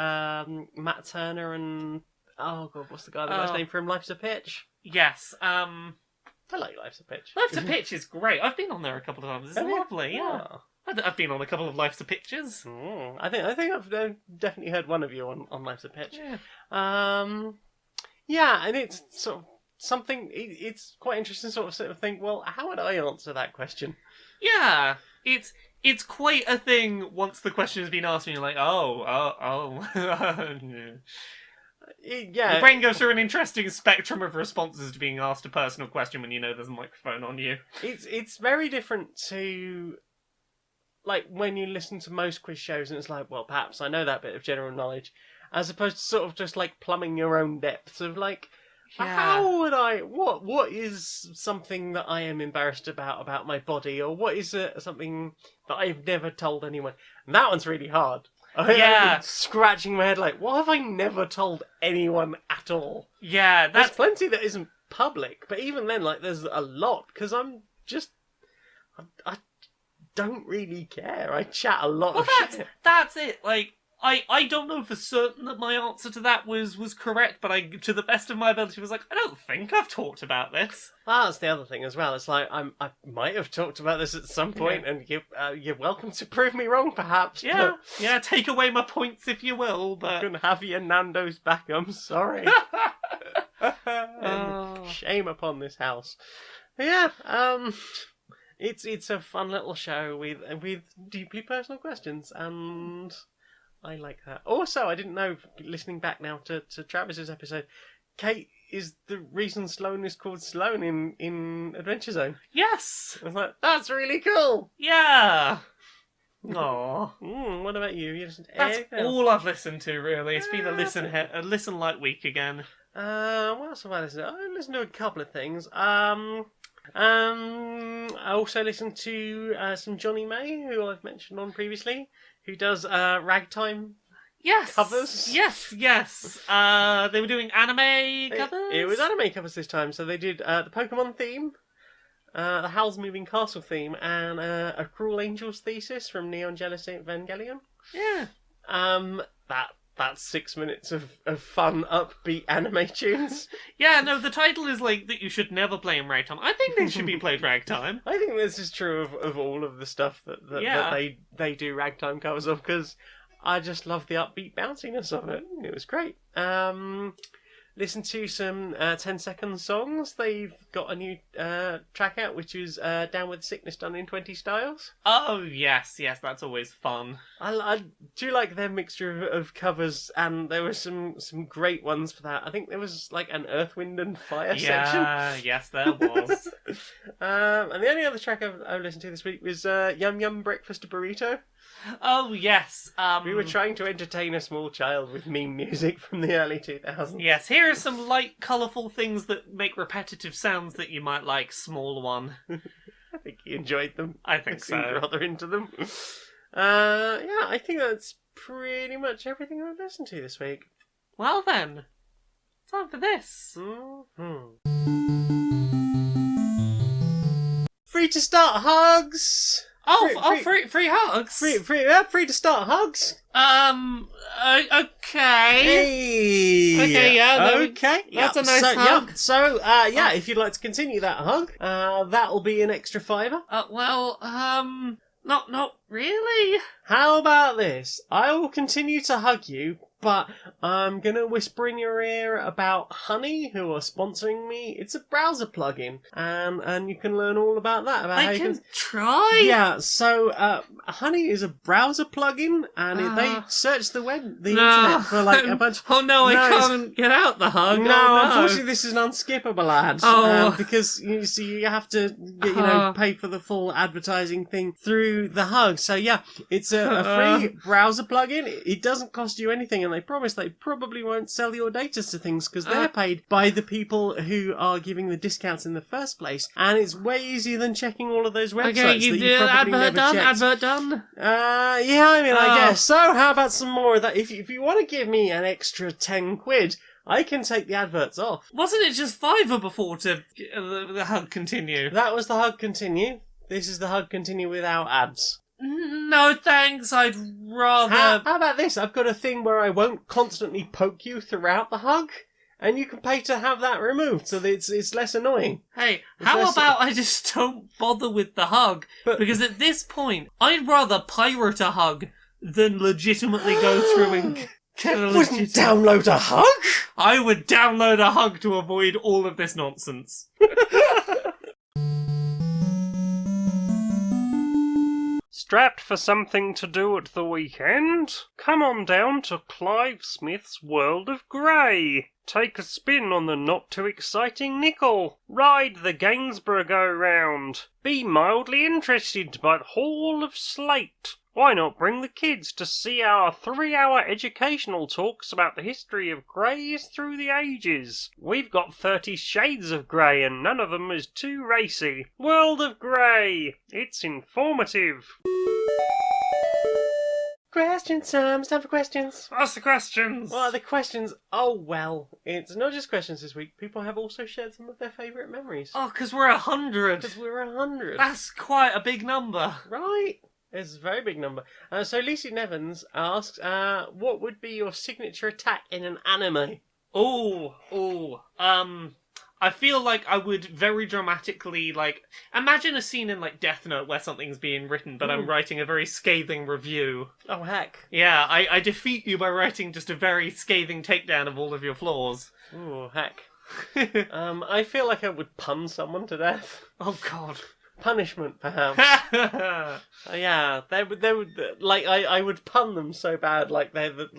Matt Turner and oh god, what's the guy's name from Life's a Pitch? Yes. I like Life's a Pitch. Life's a Pitch is great. I've been on there a couple of times. It's lovely. Yeah. Oh. I've been on a couple of Life's a Pitches. Oh, I think I've definitely heard one of you on Life's a Pitch. Yeah. Yeah, and it's sort of something. It's quite interesting, sort of think. Well, how would I answer that question? Yeah. It's quite a thing once the question has been asked and you're like, oh. Yeah. Your brain goes through an interesting spectrum of responses to being asked a personal question when you know there's a microphone on you. It's very different to like when you listen to most quiz shows and it's like, well, perhaps I know that bit of general knowledge, as opposed to sort of just like plumbing your own depths of like, how would I? What is something that I am embarrassed about my body, or what is something that I've never told anyone? And that one's really hard. I'm scratching my head like, what have I never told anyone at all? Yeah, there's plenty that isn't public, but even then, like, there's a lot because I don't really care. I chat a lot of shit. That's it. Like, I don't know for certain that my answer to that was correct, but to the best of my ability, was like, I don't think I've talked about this. That's the other thing as well. It's like I might have talked about this at some point, and you're welcome to prove me wrong, perhaps. Yeah, take away my points if you will, but you can have your Nando's back. I'm sorry. Shame upon this house. But yeah, it's a fun little show with deeply personal questions, and I like that. Also, I didn't know, listening back now to Travis's episode, Kate is the reason Sloane is called Sloane in Adventure Zone. Yes! I was like, that's really cool! Yeah! Aww. What about you? That's all I've listened to, really. It's been a listen light week again. What else have I listened to? I listened to a couple of things. I also listened to some Johnny May, who I've mentioned on previously, who does ragtime covers. Yes. They were doing anime covers? It was anime covers this time. So they did the Pokémon theme, the Howl's Moving Castle theme, and a Cruel Angel's Thesis from Neon Genesis Evangelion. Yeah. That's 6 minutes of fun, upbeat anime tunes. Yeah, no, the title is like that you should never play in ragtime. I think they should be played ragtime. I think this is true of all of the stuff that they do ragtime covers of, because I just love the upbeat bounciness of it. It was great. Listen to some 10-second songs. They've got a new track out, which is Down With Sickness done in 20 styles. Oh, yes, that's always fun. I do like their mixture of covers, and there were some great ones for that. I think there was like an Earth, Wind and Fire section. Yes, there was. And the only other track I've listened to this week was Yum Yum Breakfast Burrito. Oh, yes. We were trying to entertain a small child with meme music from the early 2000s. Yes, here are some light, colourful things that make repetitive sounds that you might like. Small one. I think he enjoyed them. I think so. Seemed rather into them. Yeah, I think that's pretty much everything I've listened to this week. Well then, time for this. Free to start hugs! Free hugs? Free to start hugs! Okay. Hey! Okay, yeah. Okay. That's a nice hug. If you'd like to continue that hug, that'll be an extra $5. Not really. How about this? I will continue to hug you, but I'm gonna whisper in your ear about Honey, who are sponsoring me. It's a browser plugin, and you can learn all about that. About how I you can try. Yeah, so Honey is a browser plugin, and they search the internet for like a bunch. Oh no, I can't get out the hug. No, unfortunately, this is an unskippable ad. Because you see, you have to pay for the full advertising thing through the hug. So yeah, it's a free browser plugin. It doesn't cost you anything, and they promise they probably won't sell your data to things because they're paid by the people who are giving the discounts in the first place. And it's way easier than checking all of those websites. Okay, you that you probably never checked. Advert done. Yeah, I mean, I guess. So how about some more of that? If you want to give me an extra 10 quid, I can take the adverts off. Wasn't it just $5 before to the hug continue? That was the hug continue. This is the hug continue without ads. No thanks, I'd rather... How about this? I've got a thing where I won't constantly poke you throughout the hug, and you can pay to have that removed so that it's less annoying. Hey, how about I just don't bother with the hug? Because at this point, I'd rather pirate a hug than legitimately go through and get a Wouldn't download a hug? I would download a hug to avoid all of this nonsense. Strapped for something to do at the weekend? Come on down to Clive Smith's World of Grey. Take a spin on the not-too-exciting nickel. Ride the Gainsborough go-round. Be mildly interested by the Hall of Slate. Why not bring the kids to see our 3-hour educational talks about the history of greys through the ages? We've got 30 shades of grey and none of them is too racy. World of Grey. It's informative. Questions time. It's time for questions. Ask the questions. What are the questions? Oh, well, it's not just questions this week. People have also shared some of their favourite memories. Oh, because we're 100. Because we're 100. That's quite a big number. Right. It's a very big number. So Lucy Nevins asks, what would be your signature attack in an anime? I feel like I would very dramatically, imagine a scene in, Death Note where something's being written, but I'm writing a very scathing review. Oh, heck. Yeah, I defeat you by writing just a very scathing takedown of all of your flaws. Ooh, heck. I feel like I would pun someone to death. Oh, God. Punishment, perhaps. Yeah, they would, I would pun them so bad, I don't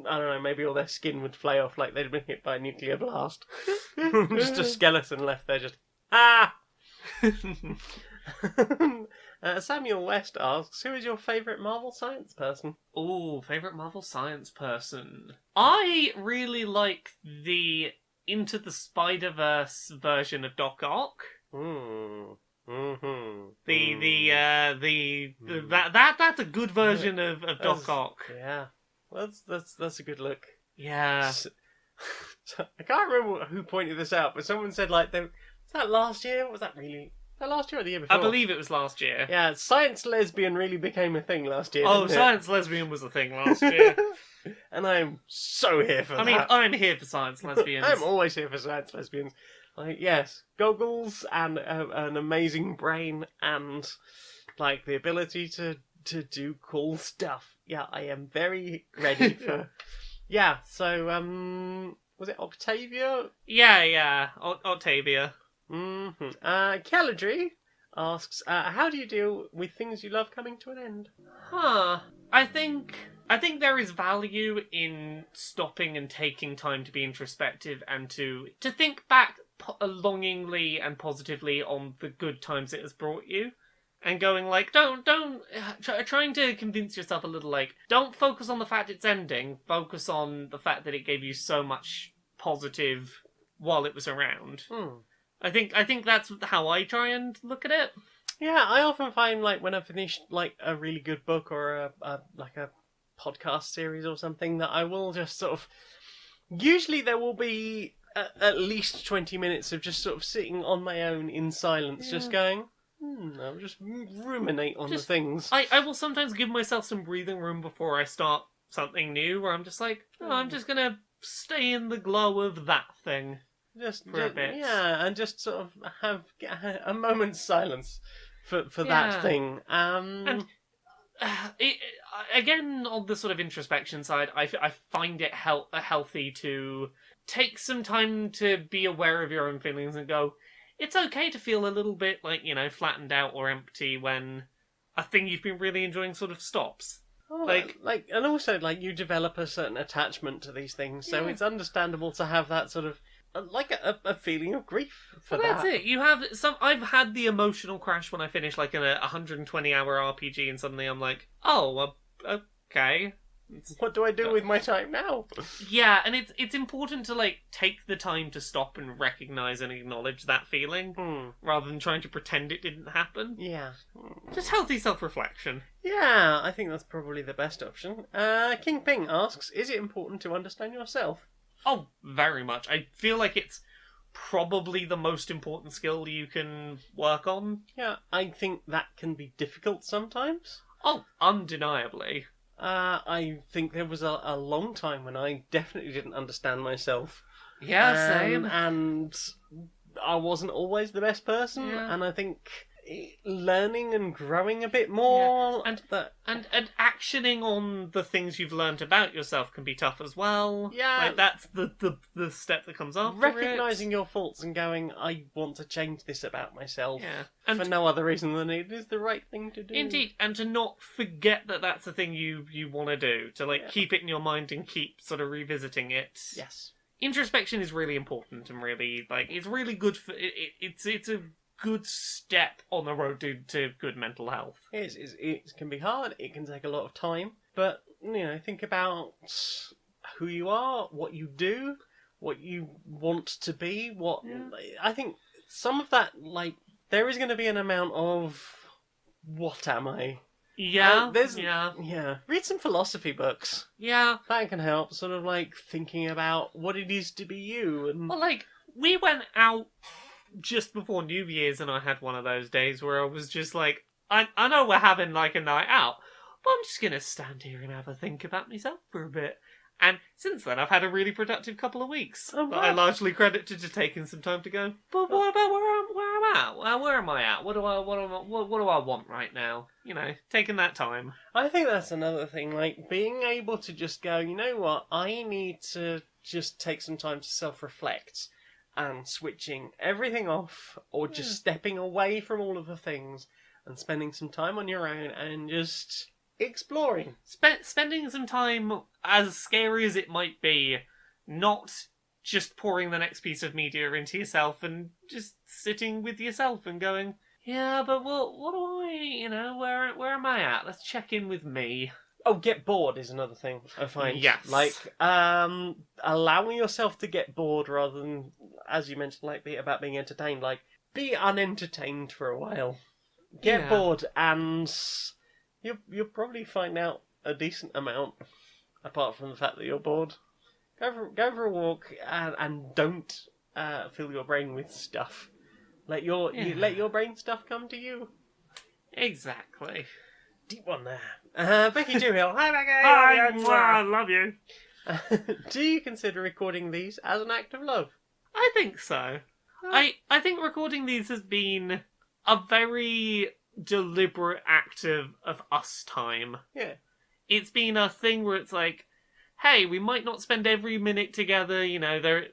know, maybe all their skin would flay off like they'd been hit by a nuclear blast. Just a skeleton left there, just, Samuel West asks, who is your favourite Marvel Science person? Ooh, favourite Marvel Science person. I really like the Into the Spider-Verse version of Doc Ock. That's a good version of Doc Ock. Yeah, that's a good look. Yeah. I can't remember who pointed this out, but someone said was that last year? Was that last year or the year before? I believe it was last year. Yeah, science lesbian really became a thing last year. Oh, science lesbian was a thing last year. And I'm so here for that. I mean, I'm here for science lesbians. I'm always here for science lesbians. Yes, goggles and an amazing brain and the ability to do cool stuff. Yeah, I am very ready for. Yeah, so was it Octavia? Yeah, Octavia. Caladry asks, how do you deal with things you love coming to an end? I think there is value in stopping and taking time to be introspective and to think back longingly and positively on the good times it has brought you, and going trying to convince yourself a little, don't focus on the fact it's ending, focus on the fact that it gave you so much positive while it was around. I think that's how I try and look at it. Yeah, I often find when I've finished a really good book or a podcast series or something, that I will just sort of, usually there will be at least 20 minutes of just sort of sitting on my own in silence, just going, I'll just ruminate on the things. I will sometimes give myself some breathing room before I start something new, where I'm just I'm just gonna stay in the glow of that thing for a bit. Yeah, and just sort of have a moment's silence for that thing. And again, on the sort of introspection side, I find it healthy to take some time to be aware of your own feelings and go, it's okay to feel a little bit like, flattened out or empty when a thing you've been really enjoying sort of stops. And also, you develop a certain attachment to these things, so it's understandable to have that sort of, a feeling of grief for that. That's it. You have I've had the emotional crash when I finish, like, a 120-hour RPG, and suddenly I'm like, oh, okay. What do I do with my time now? Yeah, and it's important to, take the time to stop and recognise and acknowledge that feeling, rather than trying to pretend it didn't happen. Yeah. Just healthy self-reflection. Yeah, I think that's probably the best option. King Ping asks, is it important to understand yourself? Oh, very much. I feel like it's probably the most important skill you can work on. Yeah, I think that can be difficult sometimes. Oh, undeniably. I think there was a long time when I definitely didn't understand myself. Yeah, same. And I wasn't always the best person, and I think learning and growing a bit more and actioning on the things you've learned about yourself can be tough as well. Yeah, that's the step that comes after recognizing your faults and going, I want to change this about myself. And for no other reason than it is the right thing to do. Indeed, and to not forget that that's the thing you want to do, to keep it in your mind and keep sort of revisiting it. Yes, introspection is really important and really it's really good for it's a good step on the road to good mental health. It can be hard, it can take a lot of time, but, think about who you are, what you do, what you want to be, I think some of that, there is going to be an amount of, what am I? Yeah, read some philosophy books. Yeah. That can help, sort of, thinking about what it is to be you. And... Well, we went out just before New Year's, and I had one of those days where I was just like, I know we're having a night out, but I'm just gonna stand here and have a think about myself for a bit. And since then, I've had a really productive couple of weeks that I largely credit to just taking some time to go. But what about where I'm at? Where am I at? What do I want right now? Taking that time. I think that's another thing. Being able to just go, you know what? I need to just take some time to self-reflect. And switching everything off, or just stepping away from all of the things and spending some time on your own and just exploring. Spending some time, as scary as it might be, not just pouring the next piece of media into yourself and just sitting with yourself and going, yeah, but what do I, where am I at? Let's check in with me. Oh, get bored is another thing, I find. Yes. Allowing yourself to get bored rather than, as you mentioned, about being entertained. Be unentertained for a while. Get bored, and you'll probably find out a decent amount, apart from the fact that you're bored. Go for a walk, and don't fill your brain with stuff. Let your brain stuff come to you. Exactly. Deep one there. Becky Dewhill. Hi, Becky. Hi, I love you. Do you consider recording these as an act of love? I think so. I think recording these has been a very deliberate act of us time. Yeah. It's been a thing where it's like, hey, we might not spend every minute together,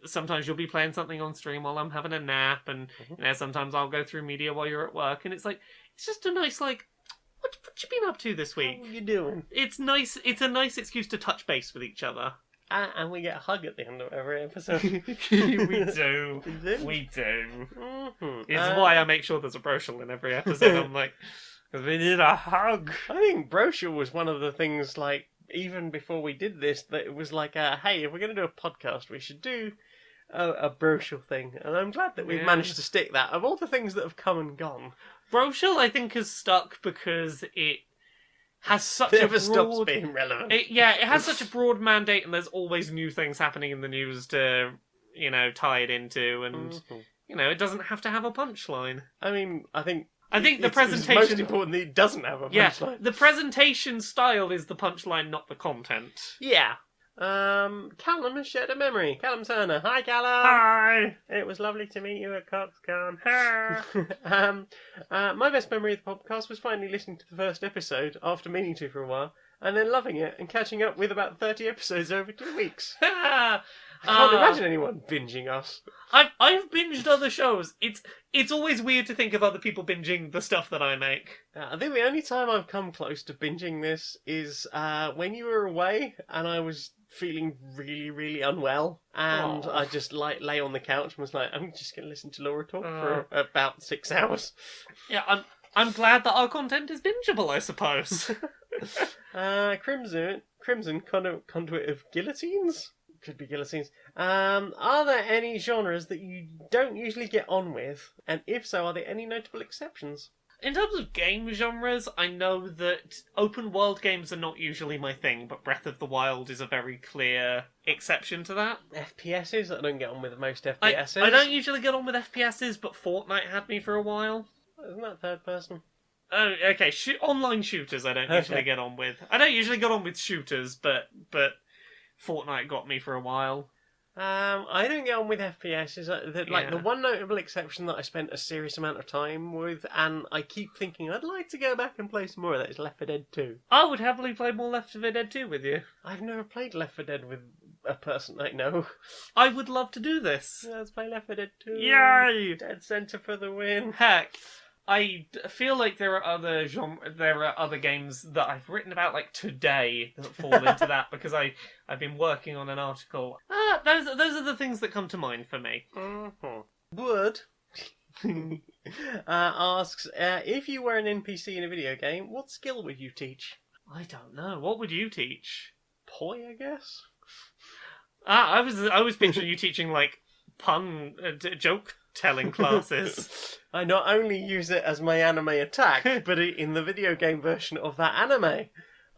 sometimes you'll be playing something on stream while I'm having a nap, and sometimes I'll go through media while you're at work, and it's just a nice, what you been up to this week? What are you doing? It's nice. It's a nice excuse to touch base with each other. And we get a hug at the end of every episode. We do. We do. Mm-hmm. It's why I make sure there's a brochure in every episode. I'm like, because we need a hug. I think brochure was one of the things, even before we did this, that it was hey, if we're going to do a podcast, we should do a brochure thing. And I'm glad that we've managed to stick that. Of all the things that have come and gone, brochure, I think, has stuck because it has such never stops being relevant. It has such a broad mandate, and there's always new things happening in the news to, tie it into, and it doesn't have to have a punchline. I mean, I think the presentation. It's most important that it doesn't have a punchline. The presentation style is the punchline, not the content. Yeah. Callum has shared a memory. Callum Turner. Hi, Callum. Hi. It was lovely to meet you at CoxCon. My best memory of the podcast was finally listening to the first episode after meaning to for a while, and then loving it and catching up with about 30 episodes over 2 weeks. I can't imagine anyone binging us. I've binged other shows. It's always weird to think of other people binging the stuff that I make. I think the only time I've come close to binging this is when you were away and I was feeling really, really unwell, and I just lay on the couch and was like, I'm just going to listen to Laura talk for about 6 hours. Yeah, I'm glad that our content is bingeable, I suppose. Crimson Conduit of Guillotines? Could be guillotines. Are there any genres that you don't usually get on with? And if so, are there any notable exceptions? In terms of game genres, I know that open world games are not usually my thing, but Breath of the Wild is a very clear exception to that. FPSs? I don't get on with most FPSs. I don't usually get on with FPSs, but Fortnite had me for a while. Isn't that third person? Oh, okay. Online shooters I don't usually get on with. I don't usually get on with shooters, but Fortnite got me for a while. I don't get on with FPSs. The one notable exception that I spent a serious amount of time with, and I keep thinking I'd like to go back and play some more of that, is Left 4 Dead 2. I would happily play more Left 4 Dead 2 with you. I've never played Left 4 Dead with a person I know. I would love to do this. Let's play Left 4 Dead 2. Yay! Dead Center for the win. Heck, I feel like there are other games that I've written about like today that fall into that because I've been working on an article. Those are the things that come to mind for me. Mm-hmm. Wood asks, if you were an NPC in a video game, what skill would you teach? I don't know. What would you teach? Poi, I guess. I was picturing you teaching like pun joke telling classes. I not only use it as my anime attack, but in the video game version of that anime,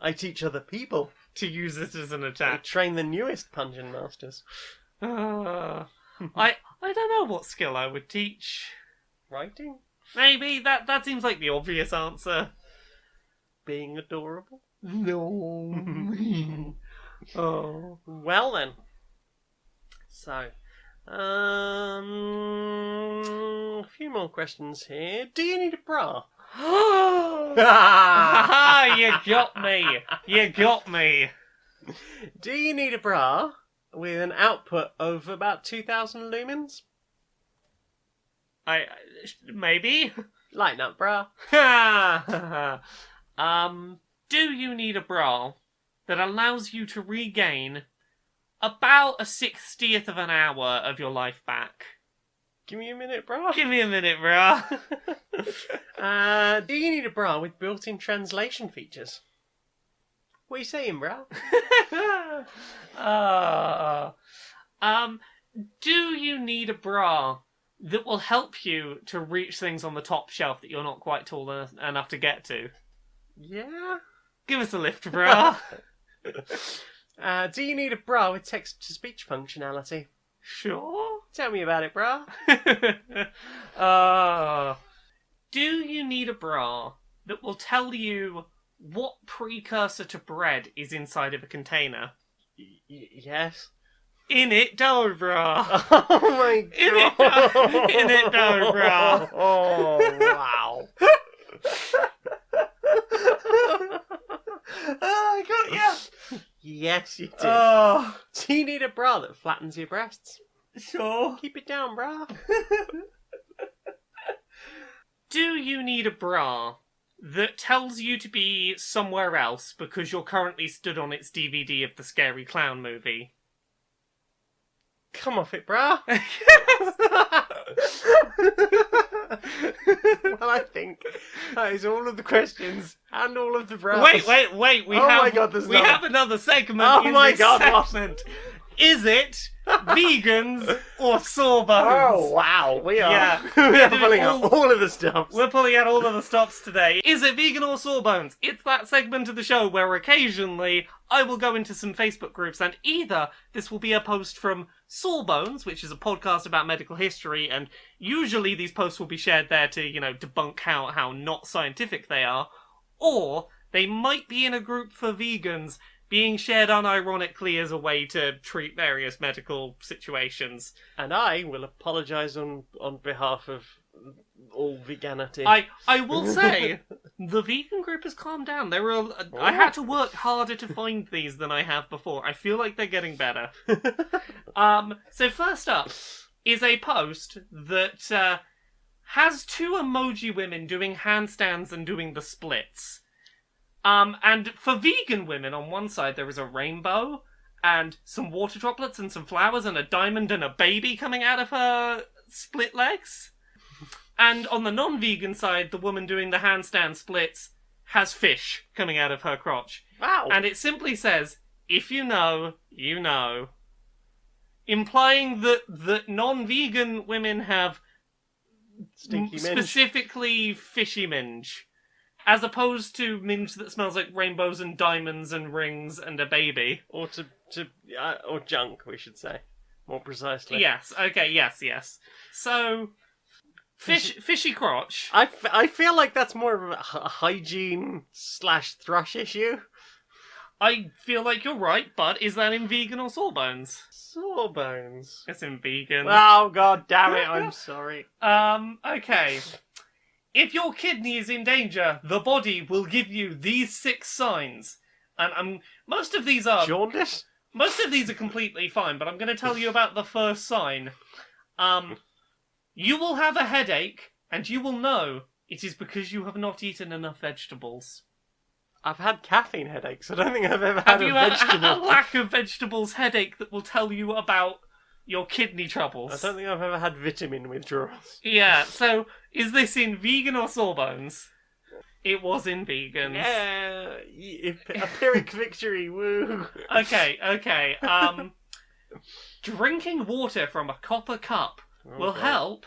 I teach other people to use it as an I attack. train the newest Pungeon Masters. I don't know what skill I would teach. Writing? Maybe that seems like the obvious answer. Being adorable? No. Oh. Well then. So, a few more questions here. Do you need a bra? You got me. You got me. Do you need a bra with an output of about 2,000 lumens? Maybe. Lighten up, bra. Do you need a bra that allows you to regain about a 60th of an hour of your life back? Give me a minute, bra. Give me a minute, bra. Do you need a bra with built-in translation features? What are you saying, bra? Do you need a bra that will help you to reach things on the top shelf that you're not quite tall enough to get to? Yeah. Give us a lift, bra. Do you need a bra with text-to-speech functionality? Sure. Tell me about it, bra. Do you need a bra that will tell you what precursor to bread is inside of a container? Yes. In it dough, bra. Oh my god. In it dough, bra. Oh, wow. I got you. Yes, you did. Do you need a bra that flattens your breasts? Sure. Keep it down, bra. Do you need a bra that tells you to be somewhere else because you're currently stood on its DVD of the Scary Clown movie? Come off it, bra. Well, I think that is all of the questions and all of the bras. Wait. We have another segment in this segment. Is it vegans or sawbones? Oh, wow. We are. Yeah. We're pulling out all of the stops. We're pulling out all of the stops today. Is it vegan or sawbones? It's that segment of the show where occasionally I will go into some Facebook groups and either this will be a post from Sawbones, which is a podcast about medical history, and usually these posts will be shared there to, debunk how not scientific they are, or they might be in a group for vegans being shared unironically as a way to treat various medical situations. And I will apologise on behalf of all veganity. I will say, the vegan group has calmed down. I had to work harder to find these than I have before. I feel like they're getting better. So first up is a post that has two emoji women doing handstands and doing the splits. And for vegan women, on one side there is a rainbow and some water droplets and some flowers and a diamond and a baby coming out of her split legs. And on the non-vegan side, the woman doing the handstand splits has fish coming out of her crotch. Wow. And it simply says, if you know, you know. Implying that non-vegan women have Stinky minge. specifically fishy minge. As opposed to minge that smells like rainbows and diamonds and rings and a baby. Or or junk, we should say. More precisely. Yes, okay, yes. So, fishy crotch. I feel like that's more of a hygiene/thrush issue. I feel like you're right, but is that in vegan or Sawbones? Sawbones. It's in vegan. Oh, god damn it, I'm sorry. Okay. If your kidney is in danger, the body will give you these 6 signs. And most of these are... Jaundice? Most of these are completely fine, but I'm going to tell you about the first sign. You will have a headache, and you will know it is because you have not eaten enough vegetables. I've had caffeine headaches. I don't think I've ever had a vegetable. Have you a lack of vegetables headache that will tell you about your kidney troubles? I don't think I've ever had vitamin withdrawals. Yeah, so is this in vegan or Sawbones? It was in vegans. Yeah, a Pyrrhic victory, woo. Okay. Drinking water from a copper cup will help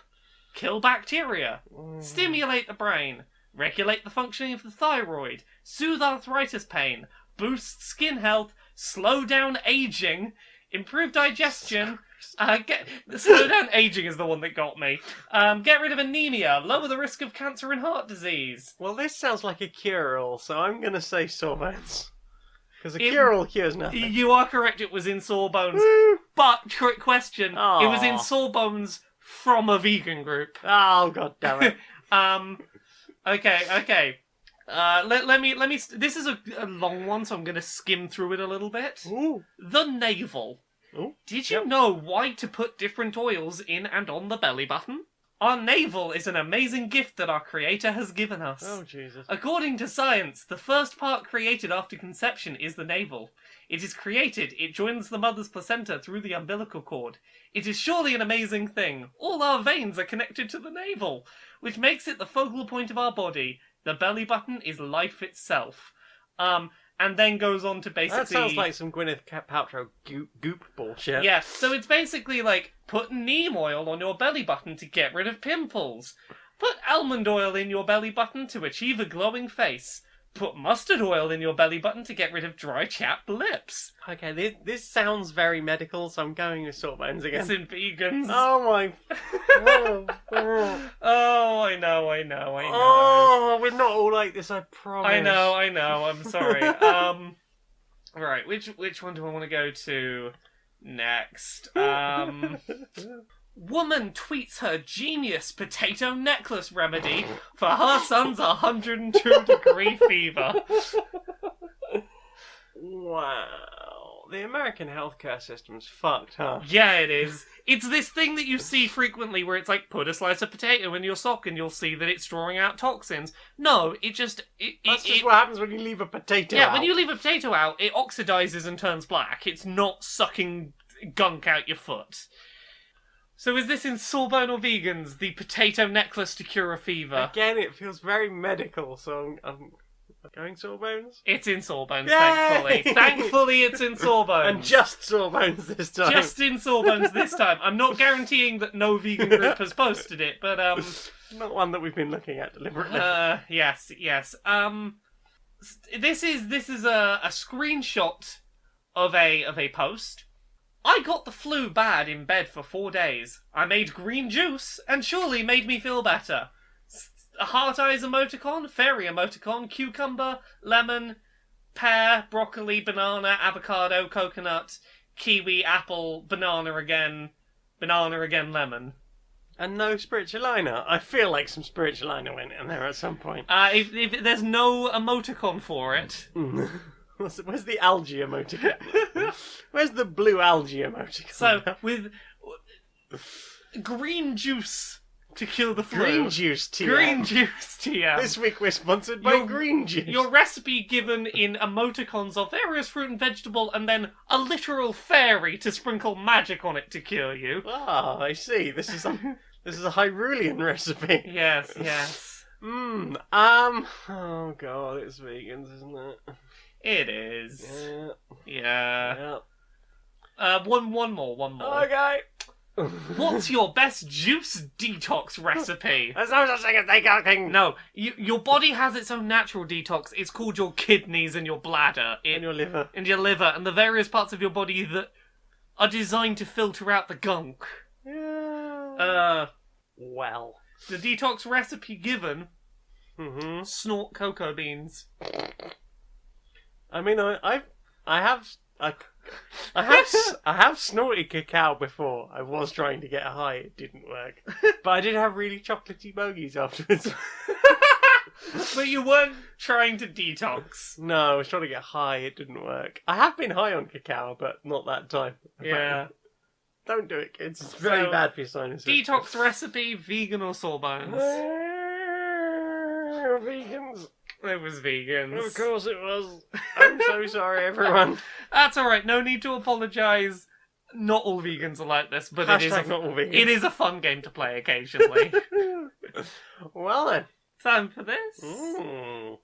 kill bacteria, stimulate the brain, regulate the functioning of the thyroid, soothe arthritis pain, boost skin health, slow down aging, improve digestion. Slow down aging is the one that got me. Get rid of anemia, lower the risk of cancer and heart disease. Well, this sounds like a cure-all, so I'm going to say Sawbones. Because a cure-all cures nothing. You are correct, it was in Sawbones. But, trick question, it was in Sawbones from a vegan group. Oh, god damn it. Okay. Let me. This is a long one, so I'm going to skim through it a little bit. Ooh. The navel. Ooh. Did you know why to put different oils in and on the belly button? Our navel is an amazing gift that our Creator has given us. Oh, Jesus. According to science, the first part created after conception is the navel. It is created, it joins the mother's placenta through the umbilical cord. It is surely an amazing thing. All our veins are connected to the navel, which makes it the focal point of our body. The belly button is life itself. And then goes on to basically... That sounds like some Gwyneth Paltrow goop bullshit. Yeah, so it's basically like, put neem oil on your belly button to get rid of pimples. Put almond oil in your belly button to achieve a glowing face. Put mustard oil in your belly button to get rid of dry, chapped lips. Okay, this sounds very medical, so I'm going with Sawbones again. It's in vegans. Oh my... Oh, I know. Oh, we're not all like this, I promise. I know, I'm sorry. Right, which one do I want to go to next? Woman tweets her genius potato necklace remedy for her son's 102-degree fever. Wow. The American healthcare system's fucked, huh? Yeah, it is. It's this thing that you see frequently where it's like, put a slice of potato in your sock and you'll see that it's drawing out toxins. No, That's just what happens when you leave a potato out. Yeah, when you leave a potato out, it oxidizes and turns black. It's not sucking gunk out your foot. So is this in Sawbone or Vegans, the potato necklace to cure a fever? Again, it feels very medical, so I'm going Sawbones? It's in Sawbones, Yay! thankfully. Thankfully it's in Sawbones. And just Sawbones this time. Just in Sawbones this time. I'm not guaranteeing that no vegan group has posted it, but not one that we've been looking at deliberately. Yes. This is a screenshot of a post. I got the flu bad in bed for 4 days. I made green juice and surely made me feel better. A heart eyes emoticon, fairy emoticon, cucumber, lemon, pear, broccoli, banana, avocado, coconut, kiwi, apple, banana again, lemon. And no spiritualina. I feel like some spiritualina went in there at some point. If there's no emoticon for it. Where's the algae emoticon? Where's the blue algae emoticon? So, with green juice to kill the flu. Green juice TM. Green juice TM. This week we're sponsored by green juice. Your recipe given in emoticons of various fruit and vegetable, and then a literal fairy to sprinkle magic on it to cure you. Ah, I see. This is a Hyrulean recipe. Yes. Oh god, it's vegans, isn't it? It is. Yeah. One more. Okay. What's your best juice detox recipe? There's no such thing as detoxing. No, your body has its own natural detox. It's called your kidneys and your bladder. And your liver. And your liver, and the various parts of your body that are designed to filter out the gunk. Yeah. Well. The detox recipe given, snort cocoa beans. I mean, I have snorted cacao before. I was trying to get high, it didn't work. But I did have really chocolatey bogies afterwards. But you weren't trying to detox. No, I was trying to get high, it didn't work. I have been high on cacao, but not that time. Yeah. Don't do it, kids. It's very bad for your sinuses. Detox recipe, vegan or sawbones? Vegans. It was vegans. Of course it was. I'm so sorry, everyone. That's alright, no need to apologise. Not all vegans are like this, but Hashtag not all vegans. It is a fun game to play occasionally. Well then. Time for this. Do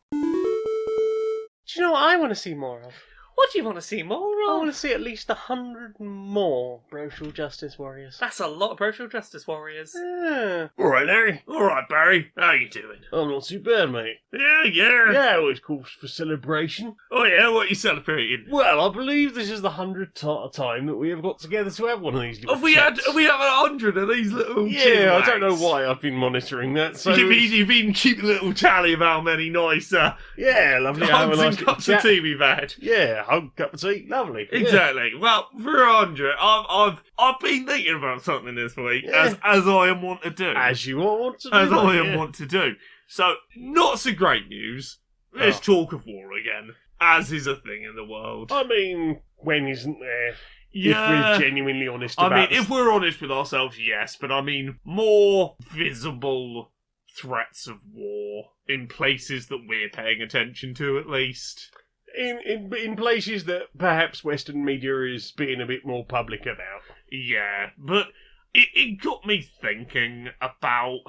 you know what I want to see more of? What do you want to see more of? I want to see at least 100 more social justice warriors. That's a lot of social justice warriors. Yeah. Alright, Larry. Alright, Barry. How you doing? I'm not too bad, mate. Yeah. Yeah, it was called for celebration. Oh yeah, what are you celebrating? Well, I believe this is the 100th time that we have got together to have one of these little Have we had 100 of these little Yeah, I don't know why I've been monitoring that. So You've been keeping a little tally of how many nice yeah, lovely. hugs and cups of tea we've had. Yeah, hug, cup of tea, lovely. Exactly. Well, for 100, I've been thinking about something this week, as I am want to do. As you want to do. As I am want to do. So, not so great news. There's talk of war again, as is a thing in the world. I mean, when isn't there? Yeah. If we're genuinely honest about it. if we're honest with ourselves, yes, but I mean, more visible threats of war in places that we're paying attention to, at least. In places that perhaps Western media is being a bit more public about. Yeah, but it got me thinking about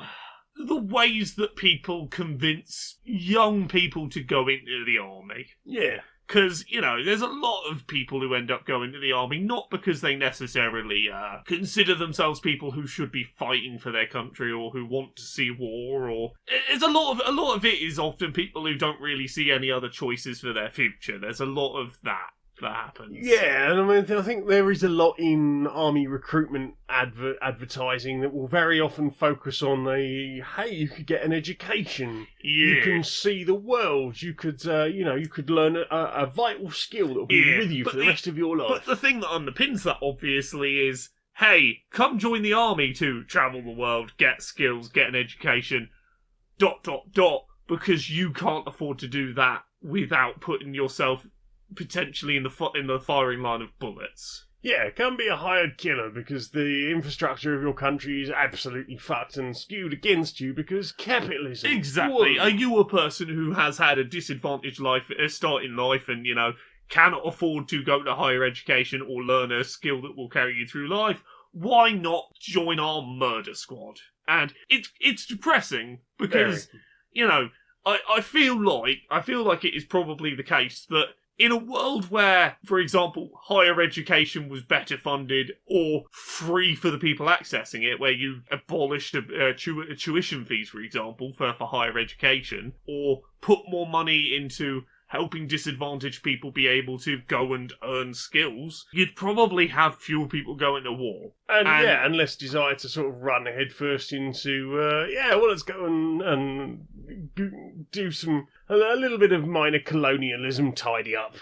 the ways that people convince young people to go into the army. Yeah. Because, there's a lot of people who end up going to the army, not because they necessarily consider themselves people who should be fighting for their country or who want to see war, or... a lot of it is often people who don't really see any other choices for their future. There's a lot of that happens. Yeah, and I mean, I think there is a lot in army recruitment advertising that will very often focus on hey, you could get an education, you can see the world, you could, you could learn a vital skill that will be with you for the rest of your life. But the thing that underpins that, obviously, is, hey, come join the army to travel the world, get skills, get an education, ... because you can't afford to do that without putting yourself potentially in the firing line of bullets. Yeah, come be a hired killer because the infrastructure of your country is absolutely fucked and skewed against you because capitalism. Exactly. Whoa. Are you a person who has had a disadvantaged life, start in life, and cannot afford to go to higher education or learn a skill that will carry you through life? Why not join our murder squad? And it's depressing because I feel like it is probably the case that in a world where, for example, higher education was better funded or free for the people accessing it, where you abolished tuition fees, for example, for higher education, or put more money into helping disadvantaged people be able to go and earn skills, you'd probably have fewer people going to war. And less desire to sort of run headfirst into, let's go and do a little bit of minor colonialism tidy up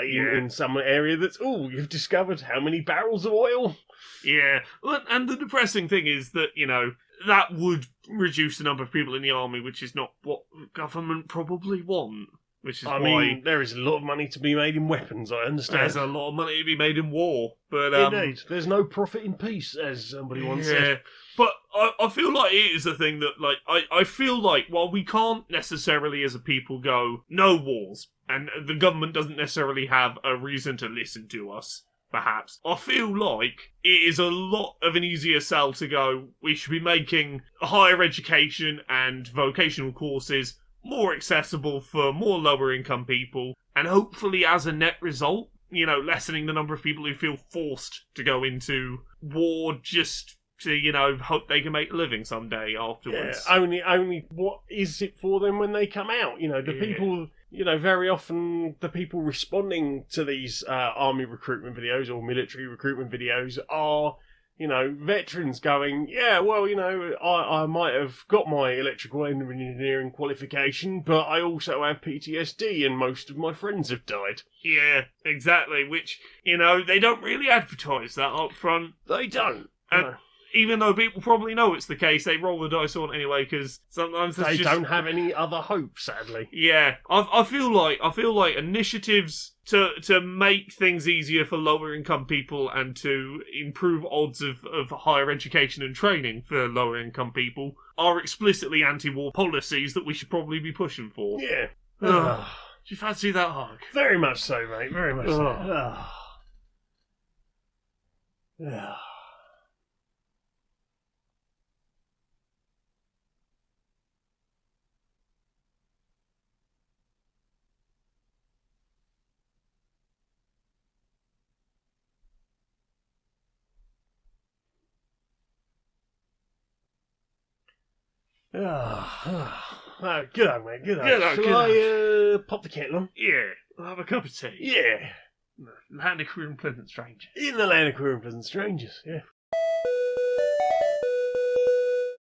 in some area that's, you've discovered how many barrels of oil? Yeah, and the depressing thing is that, that would reduce the number of people in the army, which is not what government probably want. Which is I mean, there is a lot of money to be made in weapons, I understand. There's a lot of money to be made in war, but indeed, there's no profit in peace, as somebody once said. But I feel like it is a thing that, I feel like while we can't necessarily as a people go, no wars, and the government doesn't necessarily have a reason to listen to us, perhaps, I feel like it is a lot of an easier sell to go, we should be making higher education and vocational courses more accessible for more lower income people, and hopefully as a net result, lessening the number of people who feel forced to go into war just to, hope they can make a living someday afterwards. Yeah, only what is it for them when they come out? People, very often the people responding to these army recruitment videos or military recruitment videos are, veterans going, I might have got my electrical engineering qualification, but I also have PTSD and most of my friends have died. Yeah, exactly, which, they don't really advertise that up front. They don't. And even though people probably know it's the case, they roll the dice on anyway, because sometimes they don't have any other hope, sadly. Yeah, I feel like initiatives to make things easier for lower income people and to improve odds of higher education and training for lower income people are explicitly anti-war policies that we should probably be pushing for. Yeah. Do you fancy that hug? Very much so, mate. Very much so. Good on, mate. Good on. Shall I pop the kettle on? Yeah. I'll have a cup of tea. Yeah. Land of Queer and Pleasant Strangers. In the land of queer and pleasant strangers, yeah.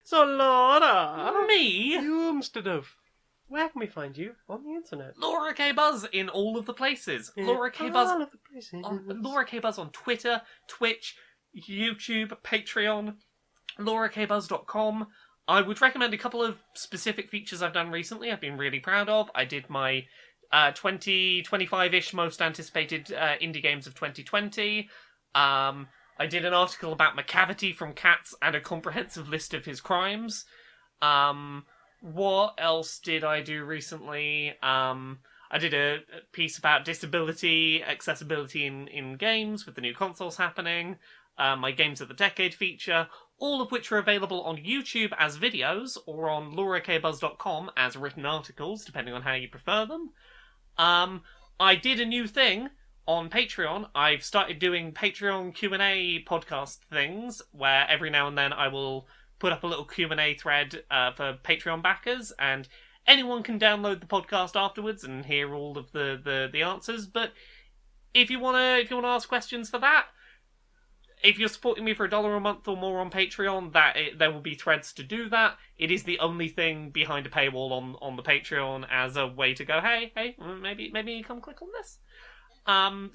So, Laura. Me? You instead of. Where can we find you on the internet? Laura K. Buzz in all of the places. Yeah. Laura K. Buzz. All of the places. Laura K. Buzz on Twitter, Twitch, YouTube, Patreon, laurakbuzz.com. I would recommend a couple of specific features I've done recently I've been really proud of. I did my 25-ish most anticipated indie games of 2020. I did an article about McCavity from Cats and a comprehensive list of his crimes. What else did I do recently? I did a piece about disability, accessibility in games with the new consoles happening. My Games of the Decade feature, all of which are available on YouTube as videos or on laurakbuzz.com as written articles, depending on how you prefer them. I did a new thing on Patreon. I've started doing Patreon Q&A podcast things, where every now and then I will put up a little Q&A thread for Patreon backers, and anyone can download the podcast afterwards and hear all of the answers. But if you wanna ask questions for that, if you're supporting me for $1 a month or more on Patreon, there will be threads to do that. It is the only thing behind a paywall on the Patreon as a way to go, hey, maybe come click on this.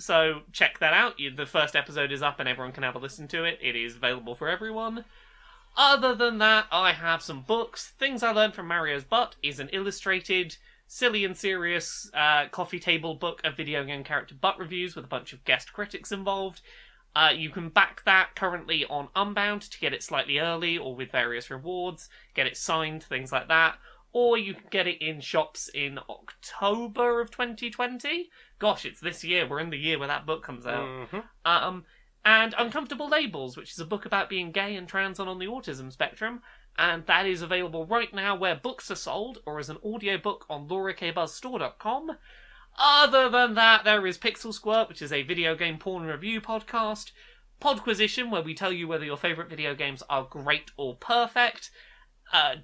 So check that out. The first episode is up and everyone can have a listen to it. It is available for everyone. Other than that, I have some books. Things I Learned from Mario's Butt is an illustrated, silly and serious coffee table book of video game character butt reviews with a bunch of guest critics involved. You can back that currently on Unbound to get it slightly early or with various rewards, get it signed, things like that. Or you can get it in shops in October of 2020. Gosh, it's this year. We're in the year where that book comes out. Mm-hmm. And Uncomfortable Labels, which is a book about being gay and trans and on the autism spectrum. And that is available right now where books are sold or as an audiobook on laurakbuzzstore.com. Other than that, there is Pixel Squirt, which is a video game porn review podcast. Podquisition, where we tell you whether your favourite video games are great or perfect.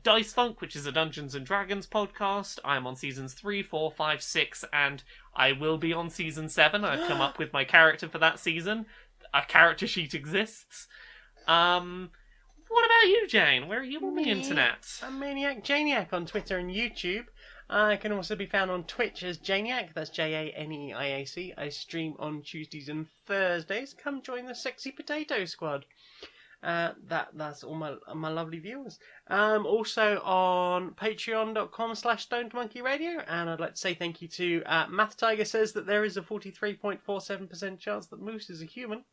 Dice Funk, which is a Dungeons & Dragons podcast. I am on seasons 3, 4, 5, 6, and I will be on season 7. I've come up with my character for that season. A character sheet exists. What What about you, Jane? Where are you on the internet? I'm Maniac Janiac on Twitter and YouTube. I can also be found on Twitch as Janiac, that's Janiac. I stream on Tuesdays and Thursdays. Come join the Sexy Potato Squad. That's all my lovely viewers. Also on patreon.com/stonedmonkeyradio, and I'd like to say thank you to Math Tiger says that there is a 43.47% chance that Moose is a human.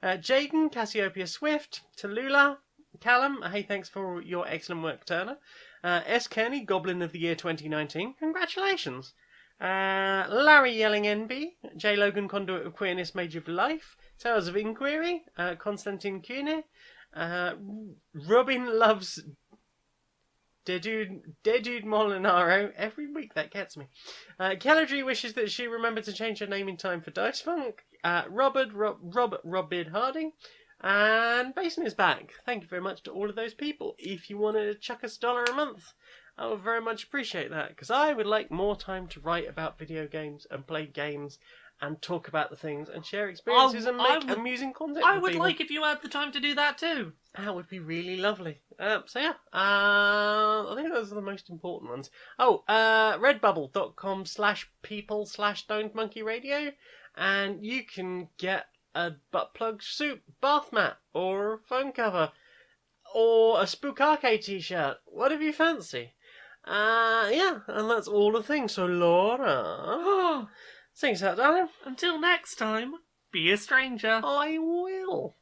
Jaden, Cassiopeia Swift, Tallulah, Callum, hey, thanks for your excellent work, Turner. S. Kearney, Goblin of the Year 2019, congratulations. Larry Yelling NB, J. Logan, Conduit of Queerness, Mage of Life, Tales of Inquiry, Constantine Cune, Robin loves Dedude Molinaro. Every week that gets me. Kelladry wishes that she remembered to change her name in time for Dice Funk. Robert Harding. And Basin is back. Thank you very much to all of those people. If you want to chuck us $1 a month, I would very much appreciate that, because I would like more time to write about video games and play games and talk about the things and share experiences and make amusing content. I would like if you had the time to do that too. That would be really lovely. I think those are the most important ones. Redbubble.com/people/stonedmonkeyradio, and you can get a butt plug soup, bath mat, or a phone cover, or a Spook Arcade t-shirt, whatever you fancy. And that's all the things. So, Laura, sing us out, darling. Until next time, be a stranger. I will.